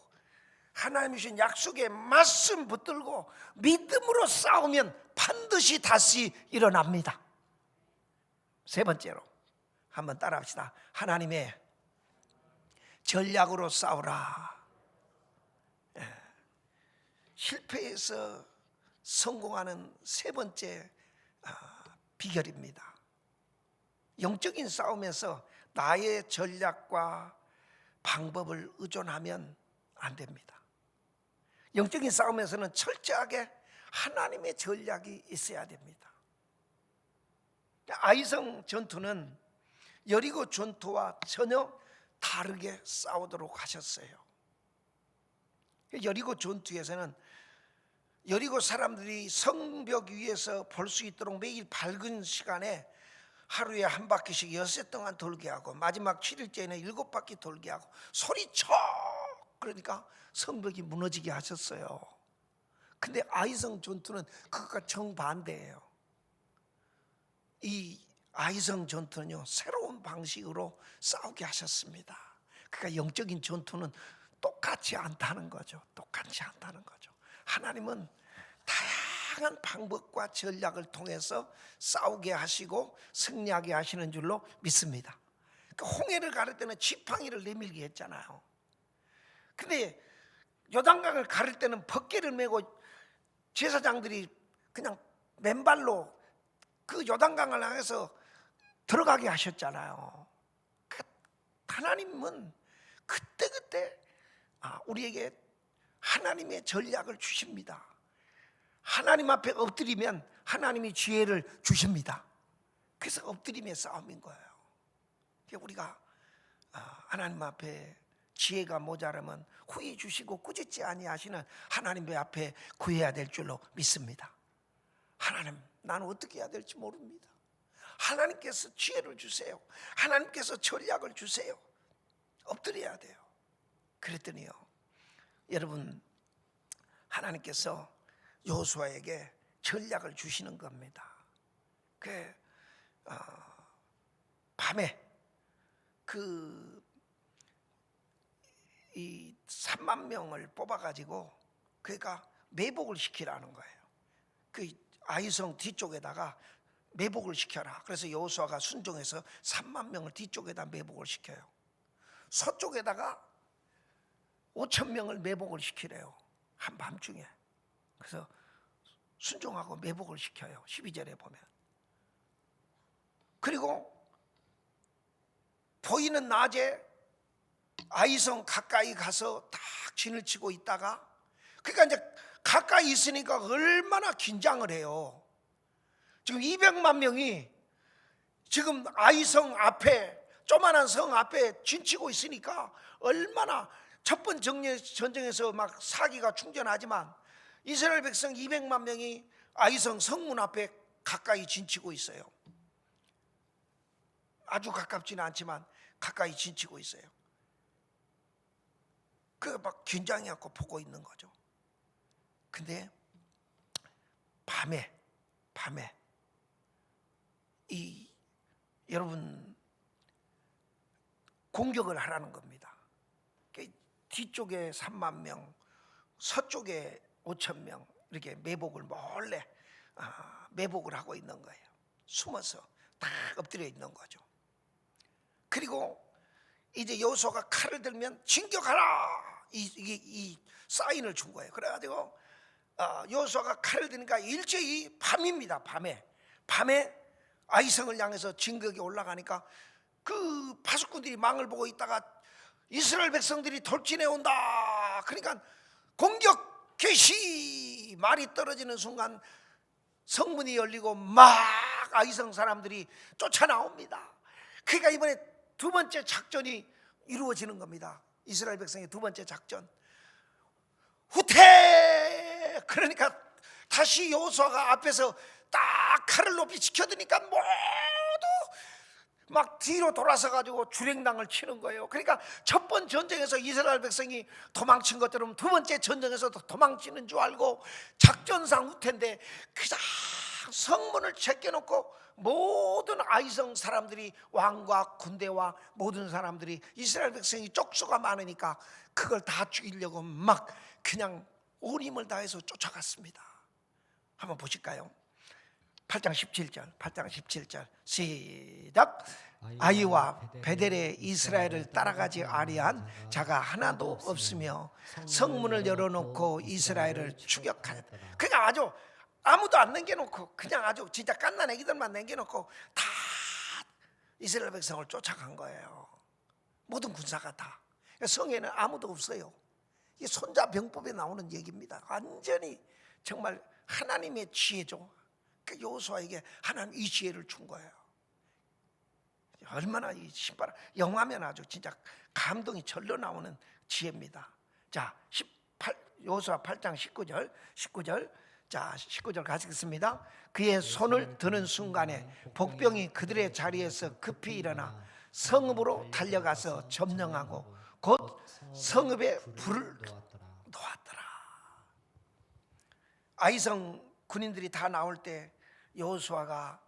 하나님이 주신 약속의 말씀 붙들고 믿음으로 싸우면 반드시 다시 일어납니다. 세 번째로 한번 따라합시다. 하나님의 전략으로 싸우라. 실패에서 성공하는 세 번째 비결입니다. 영적인 싸움에서 나의 전략과 방법을 의존하면 안 됩니다. 영적인 싸움에서는 철저하게 하나님의 전략이 있어야 됩니다. 아이성 전투는 여리고 전투와 전혀 다르게 싸우도록 하셨어요. 여리고 전투에서는 여리고 사람들이 성벽 위에서 볼 수 있도록 매일 밝은 시간에 하루에 한 바퀴씩 엿새 동안 돌게 하고 마지막 7일째에는 7바퀴 돌게 하고 소리쳐, 그러니까 성벽이 무너지게 하셨어요. 근데 아이성 전투는 그것과 정반대예요. 이 아이성 전투는요, 새로운 방식으로 싸우게 하셨습니다. 그러니까 영적인 전투는 똑같지 않다는 거죠. 똑같지 않다는 거죠. 하나님은 다양한 방법과 전략을 통해서 싸우게 하시고 승리하게 하시는 줄로 믿습니다. 홍해를 가를 때는 지팡이를 내밀게 했잖아요. 근데 요단강을 가를 때는 벅개를 메고 제사장들이 그냥 맨발로 그 요단강을 향해서 들어가게 하셨잖아요. 하나님은 그때그때 우리에게 하나님의 전략을 주십니다. 하나님 앞에 엎드리면 하나님이 지혜를 주십니다. 그래서 엎드림의 싸움인 거예요. 우리가 하나님 앞에 지혜가 모자라면 후히 주시고 꾸짖지 아니하시는 하나님 앞에 구해야 될 줄로 믿습니다. 하나님, 나는 어떻게 해야 될지 모릅니다. 하나님께서 지혜를 주세요. 하나님께서 전략을 주세요. 엎드려야 돼요. 그랬더니요, 여러분, 하나님께서 여호수아에게 전략을 주시는 겁니다. 밤에 이 3만 명을 뽑아가지고 그러니까 매복을 시키라는 거예요. 그 아이성 뒤쪽에다가 매복을 시켜라. 그래서 여호수아가 순종해서 3만 명을 뒤쪽에다 매복을 시켜요. 서쪽에다가 5천 명을 매복을 시키래요. 한밤중에. 그래서 순종하고 매복을 시켜요. 12절에 보면. 그리고 보이는 낮에 아이성 가까이 가서 딱 진을 치고 있다가, 그러니까 이제 가까이 있으니까 얼마나 긴장을 해요. 지금 200만 명이 지금 아이성 앞에, 조만한 성 앞에 진치고 있으니까 얼마나, 첫 번 전쟁에서 막 사기가 충전하지만 이스라엘 백성 200만 명이 아이성 성문 앞에 가까이 진치고 있어요. 아주 가깝지는 않지만 가까이 진치고 있어요. 그 막 긴장해갖고 보고 있는 거죠. 근데 밤에 여러분 공격을 하라는 겁니다. 뒤쪽에 3만 명, 서쪽에 5천 명 이렇게 매복을 몰래 매복을 하고 있는 거예요. 숨어서 딱 엎드려 있는 거죠. 그리고 이제 여호수아가 칼을 들면 진격하라 이 사인을 준 거예요. 그래가지고 여호수아가 칼을 드니까 일제히 밤입니다. 밤에 아이성을 향해서 진격이 올라가니까 그 파수꾼들이 망을 보고 있다가 이스라엘 백성들이 돌진해 온다. 그러니까 공격 개시, 말이 떨어지는 순간 성문이 열리고 막 아이성 사람들이 쫓아나옵니다. 그러니까 이번에 두 번째 작전이 이루어지는 겁니다. 이스라엘 백성의 두 번째 작전. 후퇴! 그러니까 다시 여호수아가 앞에서 딱 칼을 높이 지켜드니까 모두 막 뒤로 돌아서 가지고 주랭당을 치는 거예요. 그러니까 첫 번 전쟁에서 이스라엘 백성이 도망친 것처럼 두 번째 전쟁에서도 도망치는 줄 알고 작전상 후퇴인데 그냥 성문을 제껴놓고 모든 아이성 사람들이, 왕과 군대와 모든 사람들이, 이스라엘 백성이 쪽수가 많으니까 그걸 다 죽이려고 막 그냥 온 힘을 다해서 쫓아갔습니다. 한번 보실까요? 8장 17절 시작. 아이와 베델에 이스라엘을 따라가지 아니한 자가 하나도 없으며 성문을 열어놓고 이스라엘을 추격하였다. 그러니까 아주 아무도 안 남겨놓고 그냥 아주 진짜 갓난 애기들만 남겨놓고 다 이스라엘 백성을 쫓아간 거예요. 모든 군사가 다. 성에는 아무도 없어요. 이 손자병법에 나오는 얘기입니다. 완전히 정말 하나님의 지혜죠. 그 여호수아에게 하나님 이 지혜를 준 거예요. 얼마나 이 신바람 영화면 아주 진짜 감동이 절로 나오는 지혜입니다. 자, 여호수아 8장 19절. 자, 19절 가시겠습니다. 그의 손을 드는 순간에 복병이 그들의 자리에서 급히 일어나 성읍으로 달려가서 점령하고 곧 성읍에 불을 놓았더라. 아이성 군인들이 다 나올 때 여호수아가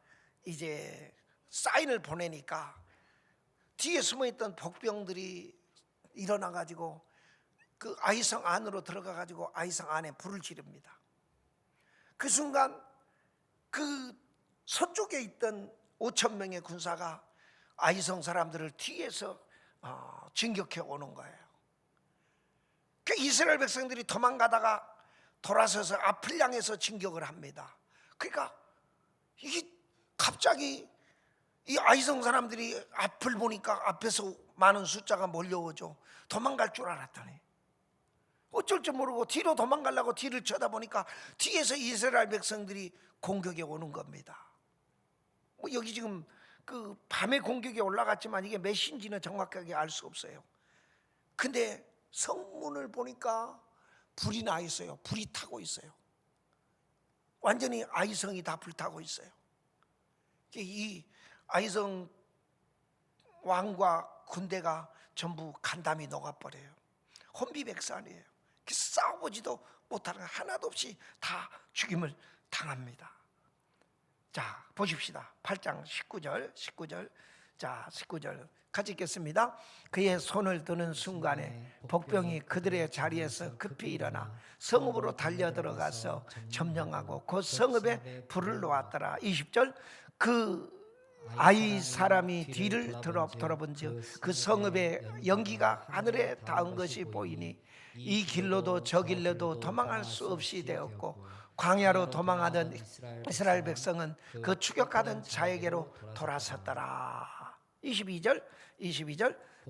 이제 사인을 보내니까 뒤에 숨어있던 복병들이 일어나가지고 그 아이성 안으로 들어가가지고 아이성 안에 불을 지릅니다. 그 순간 그 서쪽에 있던 5천 명의 군사가 아이성 사람들을 뒤에서 진격해 오는 거예요. 그 이스라엘 백성들이 도망가다가 돌아서서 앞을 향해서 진격을 합니다. 그러니까 이게 갑자기 이 아이성 사람들이 앞을 보니까 앞에서 많은 숫자가 몰려오죠. 도망갈 줄 알았더니 어쩔 줄 모르고 뒤로 도망가려고 뒤를 쳐다보니까 뒤에서 이스라엘 백성들이 공격에 오는 겁니다. 뭐 여기 지금 그 밤에 공격이 올라갔지만 이게 몇 시인지는 정확하게 알 수 없어요. 근데 성문을 보니까 불이 나 있어요. 불이 타고 있어요. 완전히 아이성이 다 불타고 있어요. 이 아이성 왕과 군대가 전부 간담이 녹아버려요. 혼비백산이에요. 싸워보지도 못하는, 하나도 없이 다 죽임을 당합니다. 자, 보십시다. 8장 19절. 자, 19절 같이 읽겠습니다. 그의 손을 드는 순간에 복병이 그들의 자리에서 급히 일어나 성읍으로 달려 들어가서 점령하고 그 성읍에 불을 놓았더라. 20절. 그 아이 사람이 뒤를 돌아본즉 그 성읍의 연기가 하늘에 닿은 것이 보이니 이 길로도 저 길로도 도망할 수 없이 되었고 광야로 도망하던 이스라엘 백성은 그 추격하던 자에게로 돌아섰더라. 22절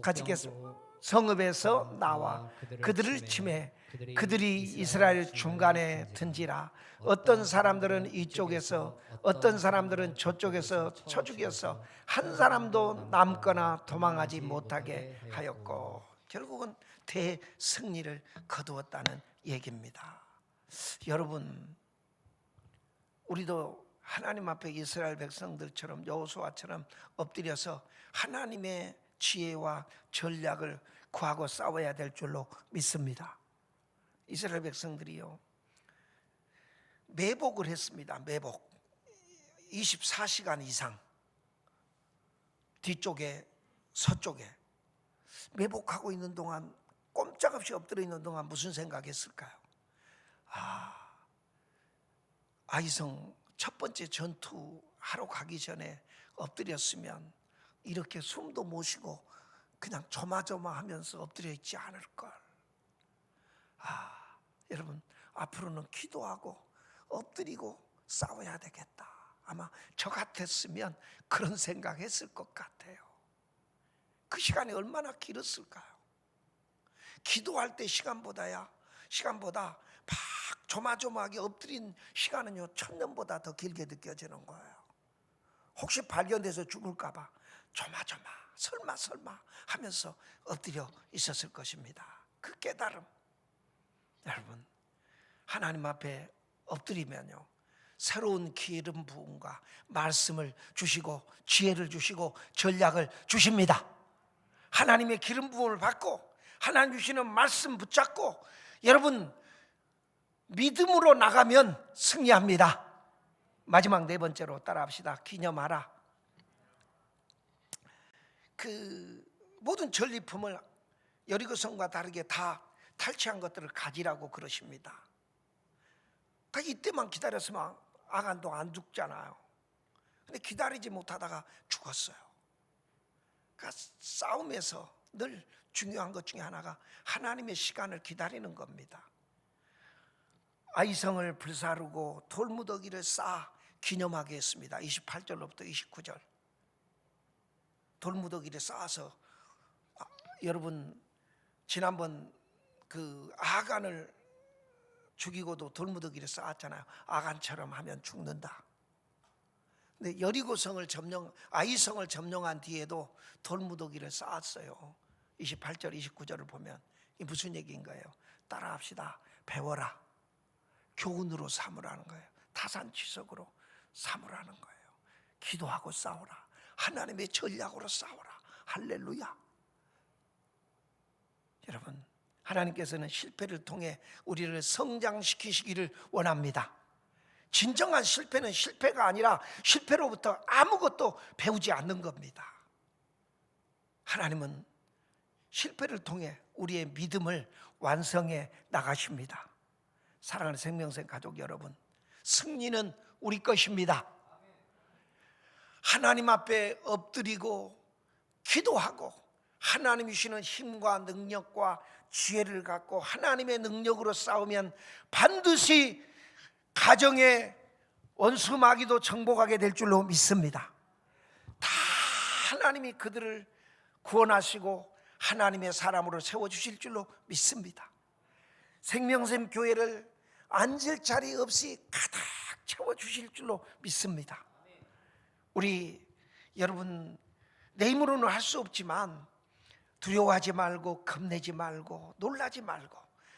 같이 읽겠습니다. 성읍에서 나와 그들을 치매 그들이 이스라엘 중간에 든지라. 어떤 사람들은 이쪽에서 어떤 사람들은 저쪽에서 쳐 죽여서 한 사람도 남거나 도망하지 못하게 하였고, 결국은 대승리를 거두었다는 얘기입니다. 여러분, 우리도 하나님 앞에 이스라엘 백성들처럼 여호수아처럼 엎드려서 하나님의 지혜와 전략을 구하고 싸워야 될 줄로 믿습니다. 이스라엘 백성들이요, 매복을 했습니다. 매복 24시간 이상 뒤쪽에 서쪽에 매복하고 있는 동안, 꼼짝없이 엎드려 있는 동안 무슨 생각했을까요? 아이성 첫 번째 전투하러 가기 전에 엎드렸으면 이렇게 숨도 못 쉬고 그냥 조마조마하면서 엎드려 있지 않을 걸. 여러분, 앞으로는 기도하고 엎드리고 싸워야 되겠다. 아마 저 같았으면 그런 생각했을 것 같아요. 그 시간이 얼마나 길었을까요? 기도할 때 시간보다 막 조마조마하게 엎드린 시간은요, 천년보다 더 길게 느껴지는 거예요. 혹시 발견돼서 죽을까 봐 조마조마 설마 하면서 엎드려 있었을 것입니다. 그 깨달음, 여러분, 하나님 앞에 엎드리면요, 새로운 기름 부음과 말씀을 주시고 지혜를 주시고 전략을 주십니다. 하나님의 기름 부음을 받고 하나님 주시는 말씀 붙잡고 여러분 믿음으로 나가면 승리합니다. 마지막 네 번째로 따라합시다. 기념하라. 그 모든 전리품을 여리고성과 다르게 다 탈취한 것들을 가지라고 그러십니다. 그러니까 이때만 기다렸으면 아간도 안 죽잖아요. 근데 기다리지 못하다가 죽었어요. 그러니까 싸움에서 늘 중요한 것 중에 하나가 하나님의 시간을 기다리는 겁니다. 아이성을 불사르고 돌무더기를 쌓아 기념하게 했습니다. 28절로부터 29절. 돌무더기를 쌓아서, 여러분 지난번 그 아간을 죽이고도 돌무더기를 쌓았잖아요. 아간처럼 하면 죽는다. 근데 여리고성을 아이성을 점령한 뒤에도 돌무더기를 쌓았어요. 28절 29절을 보면 이게 무슨 얘기인 거예요? 따라합시다. 배워라. 교훈으로 삼으라는 거예요. 타산지석으로 삼으라는 거예요. 기도하고 싸우라. 하나님의 전략으로 싸우라. 할렐루야. 여러분, 하나님께서는 실패를 통해 우리를 성장시키시기를 원합니다. 진정한 실패는 실패가 아니라 실패로부터 아무것도 배우지 않는 겁니다. 하나님은 실패를 통해 우리의 믿음을 완성해 나가십니다. 사랑하는 생명생 가족 여러분, 승리는 우리 것입니다. 하나님 앞에 엎드리고 기도하고 하나님이 주시는 힘과 능력과 지혜를 갖고 하나님의 능력으로 싸우면 반드시 가정의 원수 마귀도 정복하게 될 줄로 믿습니다. 다 하나님이 그들을 구원하시고 하나님의 사람으로 세워주실 줄로 믿습니다. 생명샘 교회를 앉을 자리 없이 가득 채워주실 줄로 믿습니다. 우리 여러분, 내 힘으로는 할 수 없지만 두려워하지 말고 겁내지 말고 놀라지 말고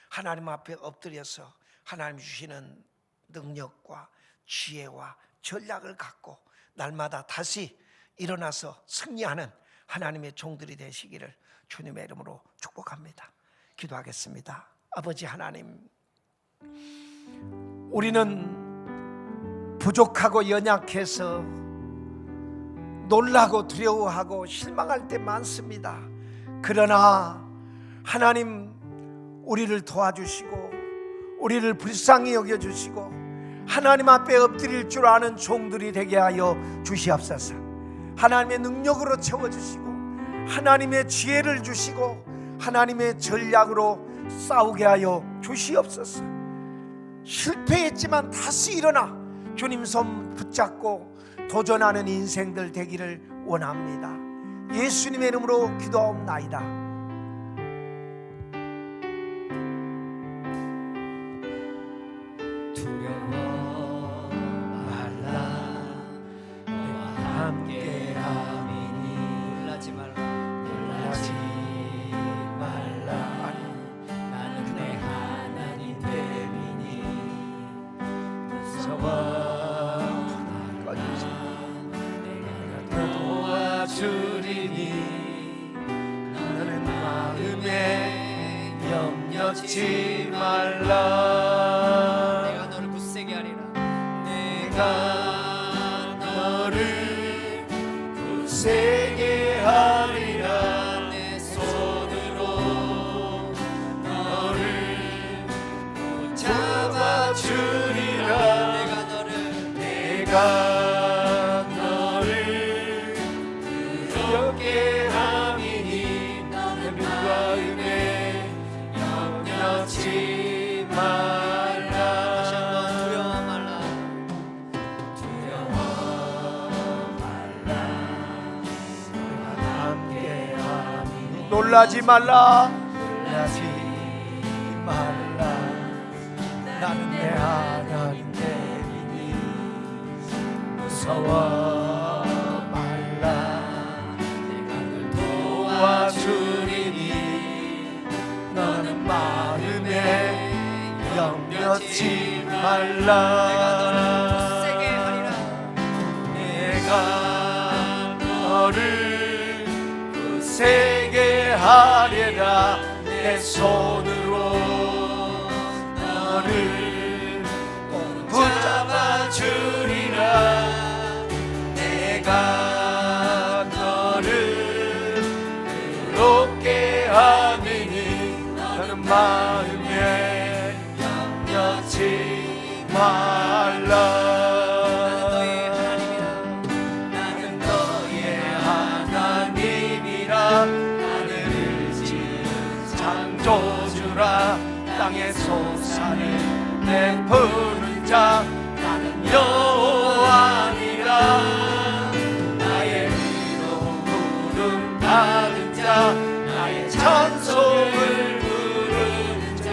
하나님 앞에 엎드려서 하나님 주시는 능력과 지혜와 전략을 갖고 날마다 다시 일어나서 승리하는 하나님의 종들이 되시기를 주님의 이름으로 축복합니다. 기도하겠습니다. 아버지 하나님, 우리는 부족하고 연약해서 놀라고 두려워하고 실망할 때 많습니다. 그러나 하나님, 우리를 도와주시고 우리를 불쌍히 여겨주시고 하나님 앞에 엎드릴 줄 아는 종들이 되게 하여 주시옵소서. 하나님의 능력으로 채워주시고 하나님의 지혜를 주시고 하나님의 전략으로 싸우게 하여 주시옵소서. 실패했지만 다시 일어나 주님 손 붙잡고 도전하는 인생들 되기를 원합니다. 예수님의 이름으로 기도하옵나이다. 두려워 말라, 너와 함께함이니 놀라지 말라, 놀라지 말라. 나는 내 하나님 됨이니 무서워 내가 도와주리니 너는 마음에 염려치 말라. 내가 너를 굳세게 하리라. 내가 너를 굳세게 하리라. 내 손으로 너를 붙잡아주리라. 내가 너를 그렇게 함이니 너는 마음에 염려치 말라. 다시 한번 두려워 말라, 두려워 말라. 내가 함께함이니 놀라지 말라, 놀라지 말라. 나는 내 하나님 됨이니 무서워 말라. 내가 널 도와주리니 너는 마음에 염려치 말라. 세게 하리라. 내가 너를 굳세게 하리라. 내 손으로 너를 붙잡아주리라. 내가 너를 그렇게 함이니 너는 마음에 염려치 말라. 나는 너의 하나님이라. 하늘을 지은 창조주라. 땅의 솟아는 내푸는 자. 나는 여호와니라. 나의 의로 부름 받은 자. 나의 찬송을 부르는 자.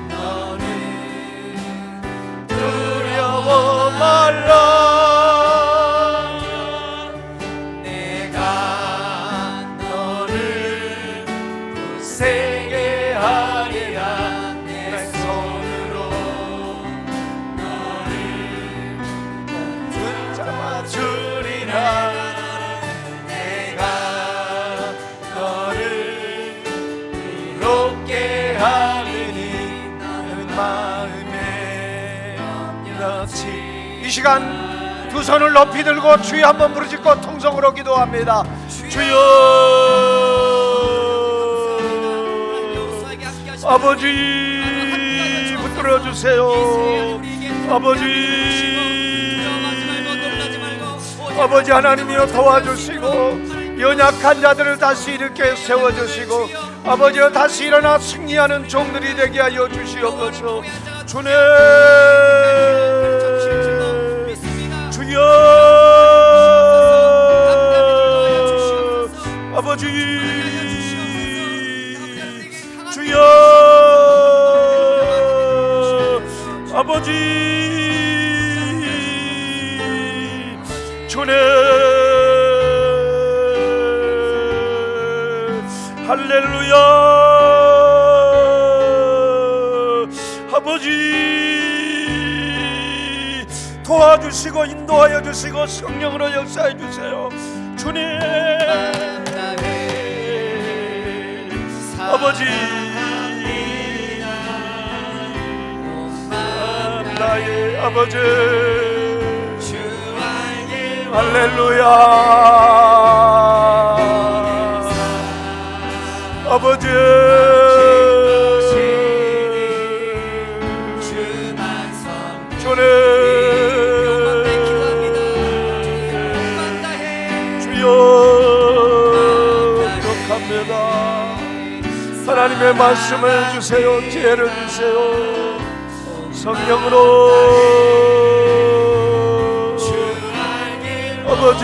너는 두려워 말라. 내가 너를 굳세게 하리라. 내 손으로 너를 붙잡아주리라. 내가 너를 그렇게 하리니 너는 마음에 염려치. 이 시간 두 손을 높이 들고 주여 한번 부르짖고 통성으로 기도합니다. 주여, 아버지 붙들어 주세요. 아버지 하나님이여 도와주시고 연약한 자들을 다시 이렇게 세워주시고 아버지여 다시 일어나 승리하는 종들이 되게 하여 주시옵소서. 주님 주여 아버지 주여 아버지 주님 할렐루야 아버지 도와주시고 인도하여 주시고 성령으로 역사해 주세요. 주님 아버지 나의 아버지 할렐루야 아버지 주님 주여 부족합니다. 하나님의 말씀을 주세요. 지혜를 주세요. 성령으로 아버지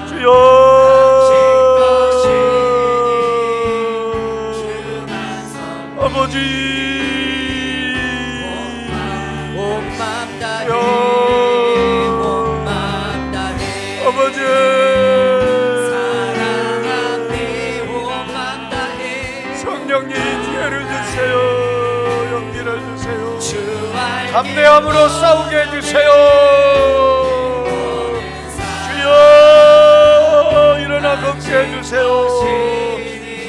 주여 아버지 아버지 성령님 지혜를 주세요. 용기를 주세요. 담대함으로 싸우게 해주세요. 주여 일어나 걷게 해주세요.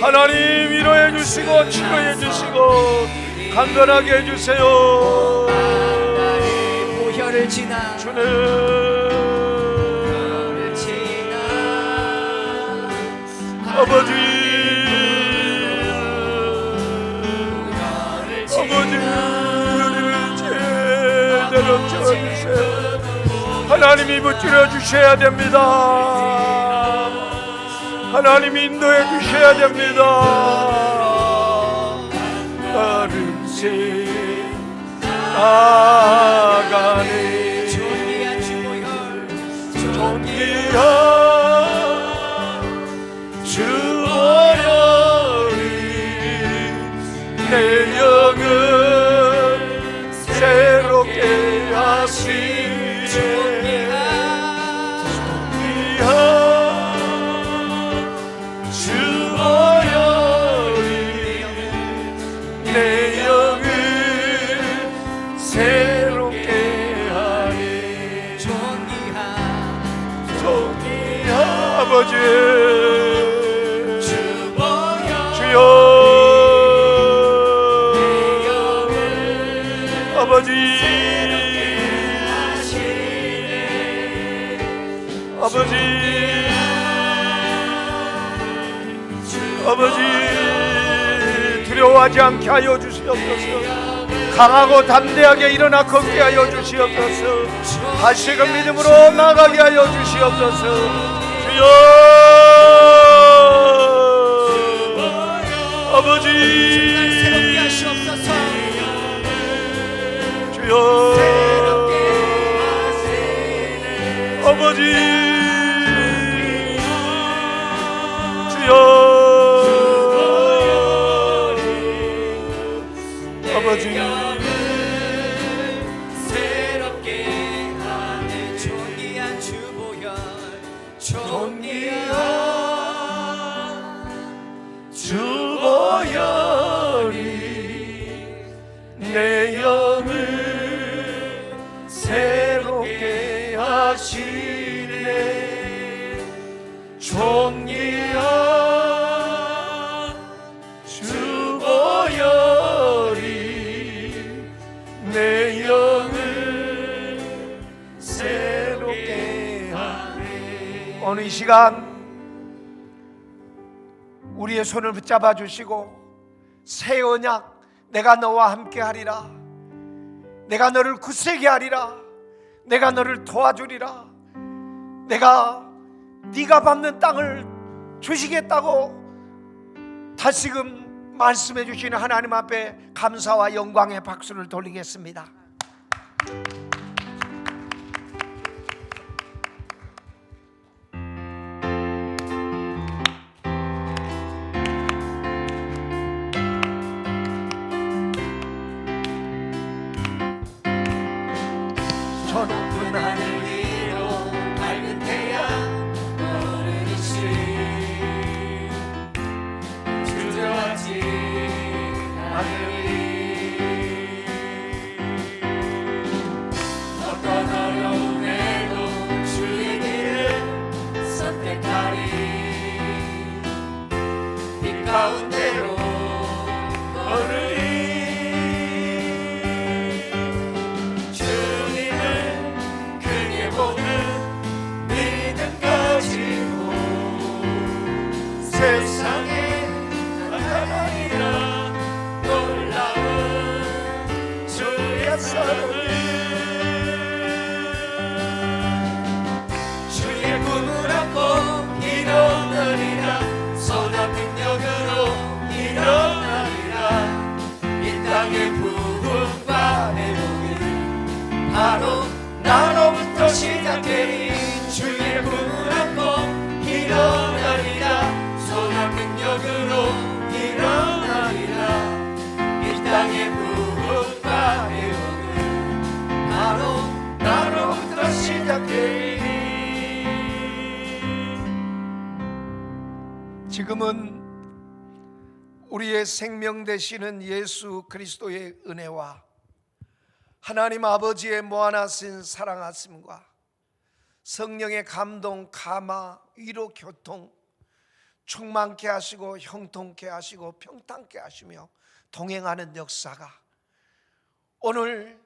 하나님 위로해 주시고 치료해 주시고 강건하게 해주세요. 보혈을 지나 주님 아버지 아버지 우리를 제대로 채워주세요. 하나님이 붙들어 주셔야 됩니다. 하나님이 인도해 주셔야 됩니다. 나름새 나가네 존귀한 주보혈 존귀한 주보혈이 내 영을 새롭게 하시네 존귀한 주보혈이 내 영을 새롭게 하네 존귀한 아버지 주여 아버지 아버지 아버지 두려워하지 않게 하여 주시옵소서. 강하고 담대하게 일어나 걷게 하여 주시옵소서. 다시금 믿음으로 나가게 하여 주시옵소서. 주여 아버지 주여 아버지 주여 아버지 새롭게 하는 존귀한 주보혈 존귀한 주보혈이 내 영을 새롭게 하시네 존귀한 주보혈이 내 영을 새롭게 하네. 오늘 이 시간 우리의 손을 붙잡아 주시고 새 언약 내가 너와 함께 하리라 내가 너를 굳세게 하리라 내가 너를 도와주리라. 내가 네가 밟는 땅을 주시겠다고 다시금 말씀해 주시는 하나님 앞에 감사와 영광의 박수를 돌리겠습니다. 저 높은 하늘 위로 밝은 태양 너를 이시 주저하지 않으리. 어떤 어려움에도 주의 길을 선택하리. 빛 가운데로 걸으리. 세상에 나타나리라 놀라운 주의 사랑을. 주의 꿈을 안고 일어나리라. 선한 능력으로 일어나리라. 이 땅의 부흥과 회복은 바로 나로부터 시작되리. 주의 꿈을 안고 일어나리라. 선한 능력으로 일어나리라. 이 땅의 부흥과 회복은 바로 나로부터 시작되리. 지금은 우리의 생명 되시는 예수 그리스도의 은혜와 하나님 아버지의 무한하신 사랑하심과 성령의 감동, 감화, 위로, 교통 충만케 하시고 형통케 하시고 평탄케 하시며 동행하는 역사가 오늘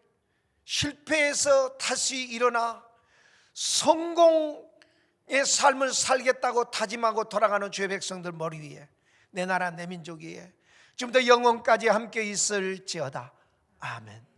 실패해서 다시 일어나 성공의 삶을 살겠다고 다짐하고 돌아가는 주의 백성들 머리 위에, 내 나라 내 민족 위에 지금부터 영원까지 함께 있을지어다. 아멘.